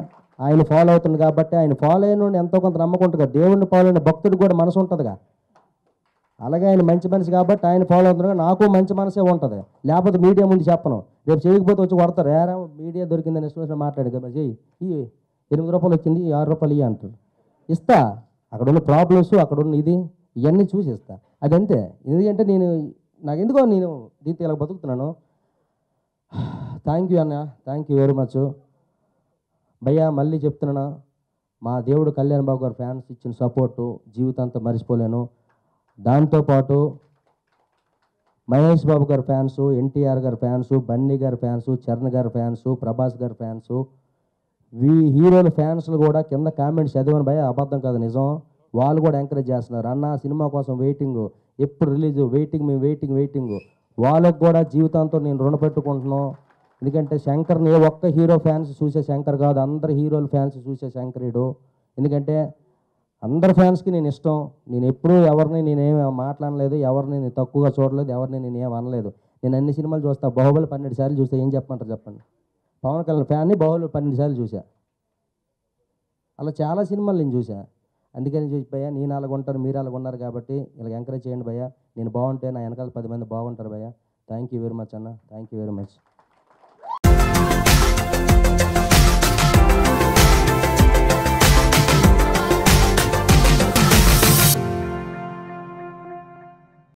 ఆయన ఫాలో అవుతుంది కాబట్టి, ఆయన ఫాలో అయిన ఎంతో కొంత నమ్మకం ఉంటుంది కదా. దేవుడిని ఫాలో అయిన భక్తుడికి కూడా మనసు ఉంటుందిగా. అలాగే ఆయన మంచి మనిషి కాబట్టి ఆయన ఫాలో అవుతున్నాడు. నాకు మంచి మనసే ఉంటుంది. లేకపోతే మీడియా ముందు చెప్పను. రేపు చేయకపోతే వచ్చి కొడతారు. ఏరా మీడియా దొరికిందని ఇష్టం మాట్లాడి కదా, చెయ్యి ఈ 8 రూపాయలు వచ్చింది, 6 రూపాయలు ఇయ్యి అంటారు. ఇస్తా. అక్కడ ఉన్న ప్రాబ్లమ్స్, అక్కడ ఉన్న ఇది ఇవన్నీ చూసి ఇస్తా. అదంతే. ఎందుకంటే నాకు ఎందుకో నేను దీంతో ఇలా బతుకుతున్నాను. థ్యాంక్ యూ అన్న, థ్యాంక్ యూ వెరీ మచ్ భయ్యా. మళ్ళీ చెప్తున్నాను, మా దేవుడు కళ్యాణ్ బాబు గారు ఫ్యాన్స్ ఇచ్చిన సపోర్టు జీవితాంతం మర్చిపోలేను. దాంతోపాటు మహేష్ బాబు గారి ఫ్యాన్సు, ఎన్టీఆర్ గారి ఫ్యాన్సు, బన్నీ గారి ఫ్యాన్సు, చరణ్ గారి ఫ్యాన్సు, ప్రభాస్ గారి ఫ్యాన్సు, హీరోల ఫ్యాన్స్లు కూడా కింద కామెంట్స్ చదివాను భయ, అబద్ధం కాదు నిజం. వాళ్ళు కూడా ఎంకరేజ్ చేస్తున్నారు. అన్న సినిమా కోసం వెయిటింగ్, ఎప్పుడు రిలీజ్ వెయిటింగ్, మేము వెయిటింగ్. వాళ్ళకు కూడా జీవితాంతం నేను రుణపెట్టుకుంటున్నాను. ఎందుకంటే శంకర్ని ఒక్క హీరో ఫ్యాన్స్ చూసే శంకర్ కాదు, అందరు హీరోల ఫ్యాన్స్ చూసే శంకరుడు. ఎందుకంటే అందరు ఫ్యాన్స్కి నేను ఇష్టం. నేను ఎప్పుడూ ఎవరిని నేనేమి మాట్లాడలేదు, ఎవరిని నేను తక్కువగా చూడలేదు, ఎవరిని నేను ఏం అనలేదు. నేను అన్ని సినిమాలు చూస్తా. బాహుబలి 12 సార్లు చూస్తే ఏం చెప్పమంటారు చెప్పండి? పవన్ కళ్యాణ్ ఫ్యాన్ని బాహుబలి 12 సార్లు చూసా. అలా చాలా సినిమాలు నేను చూసా. అందుకని చూసి భయ్యా, నేను అలాగ ఉంటాను, మీరు అలాగ ఉన్నారు కాబట్టి ఇలా ఎంకరేజ్ చేయండి భయ్యా. నేను బాగుంటే నా వెనకాల 10 మంది బాగుంటారు భయ్యా. థ్యాంక్ యూ వెరీ మచ్ అన్న, థ్యాంక్ యూ వెరీ మచ్.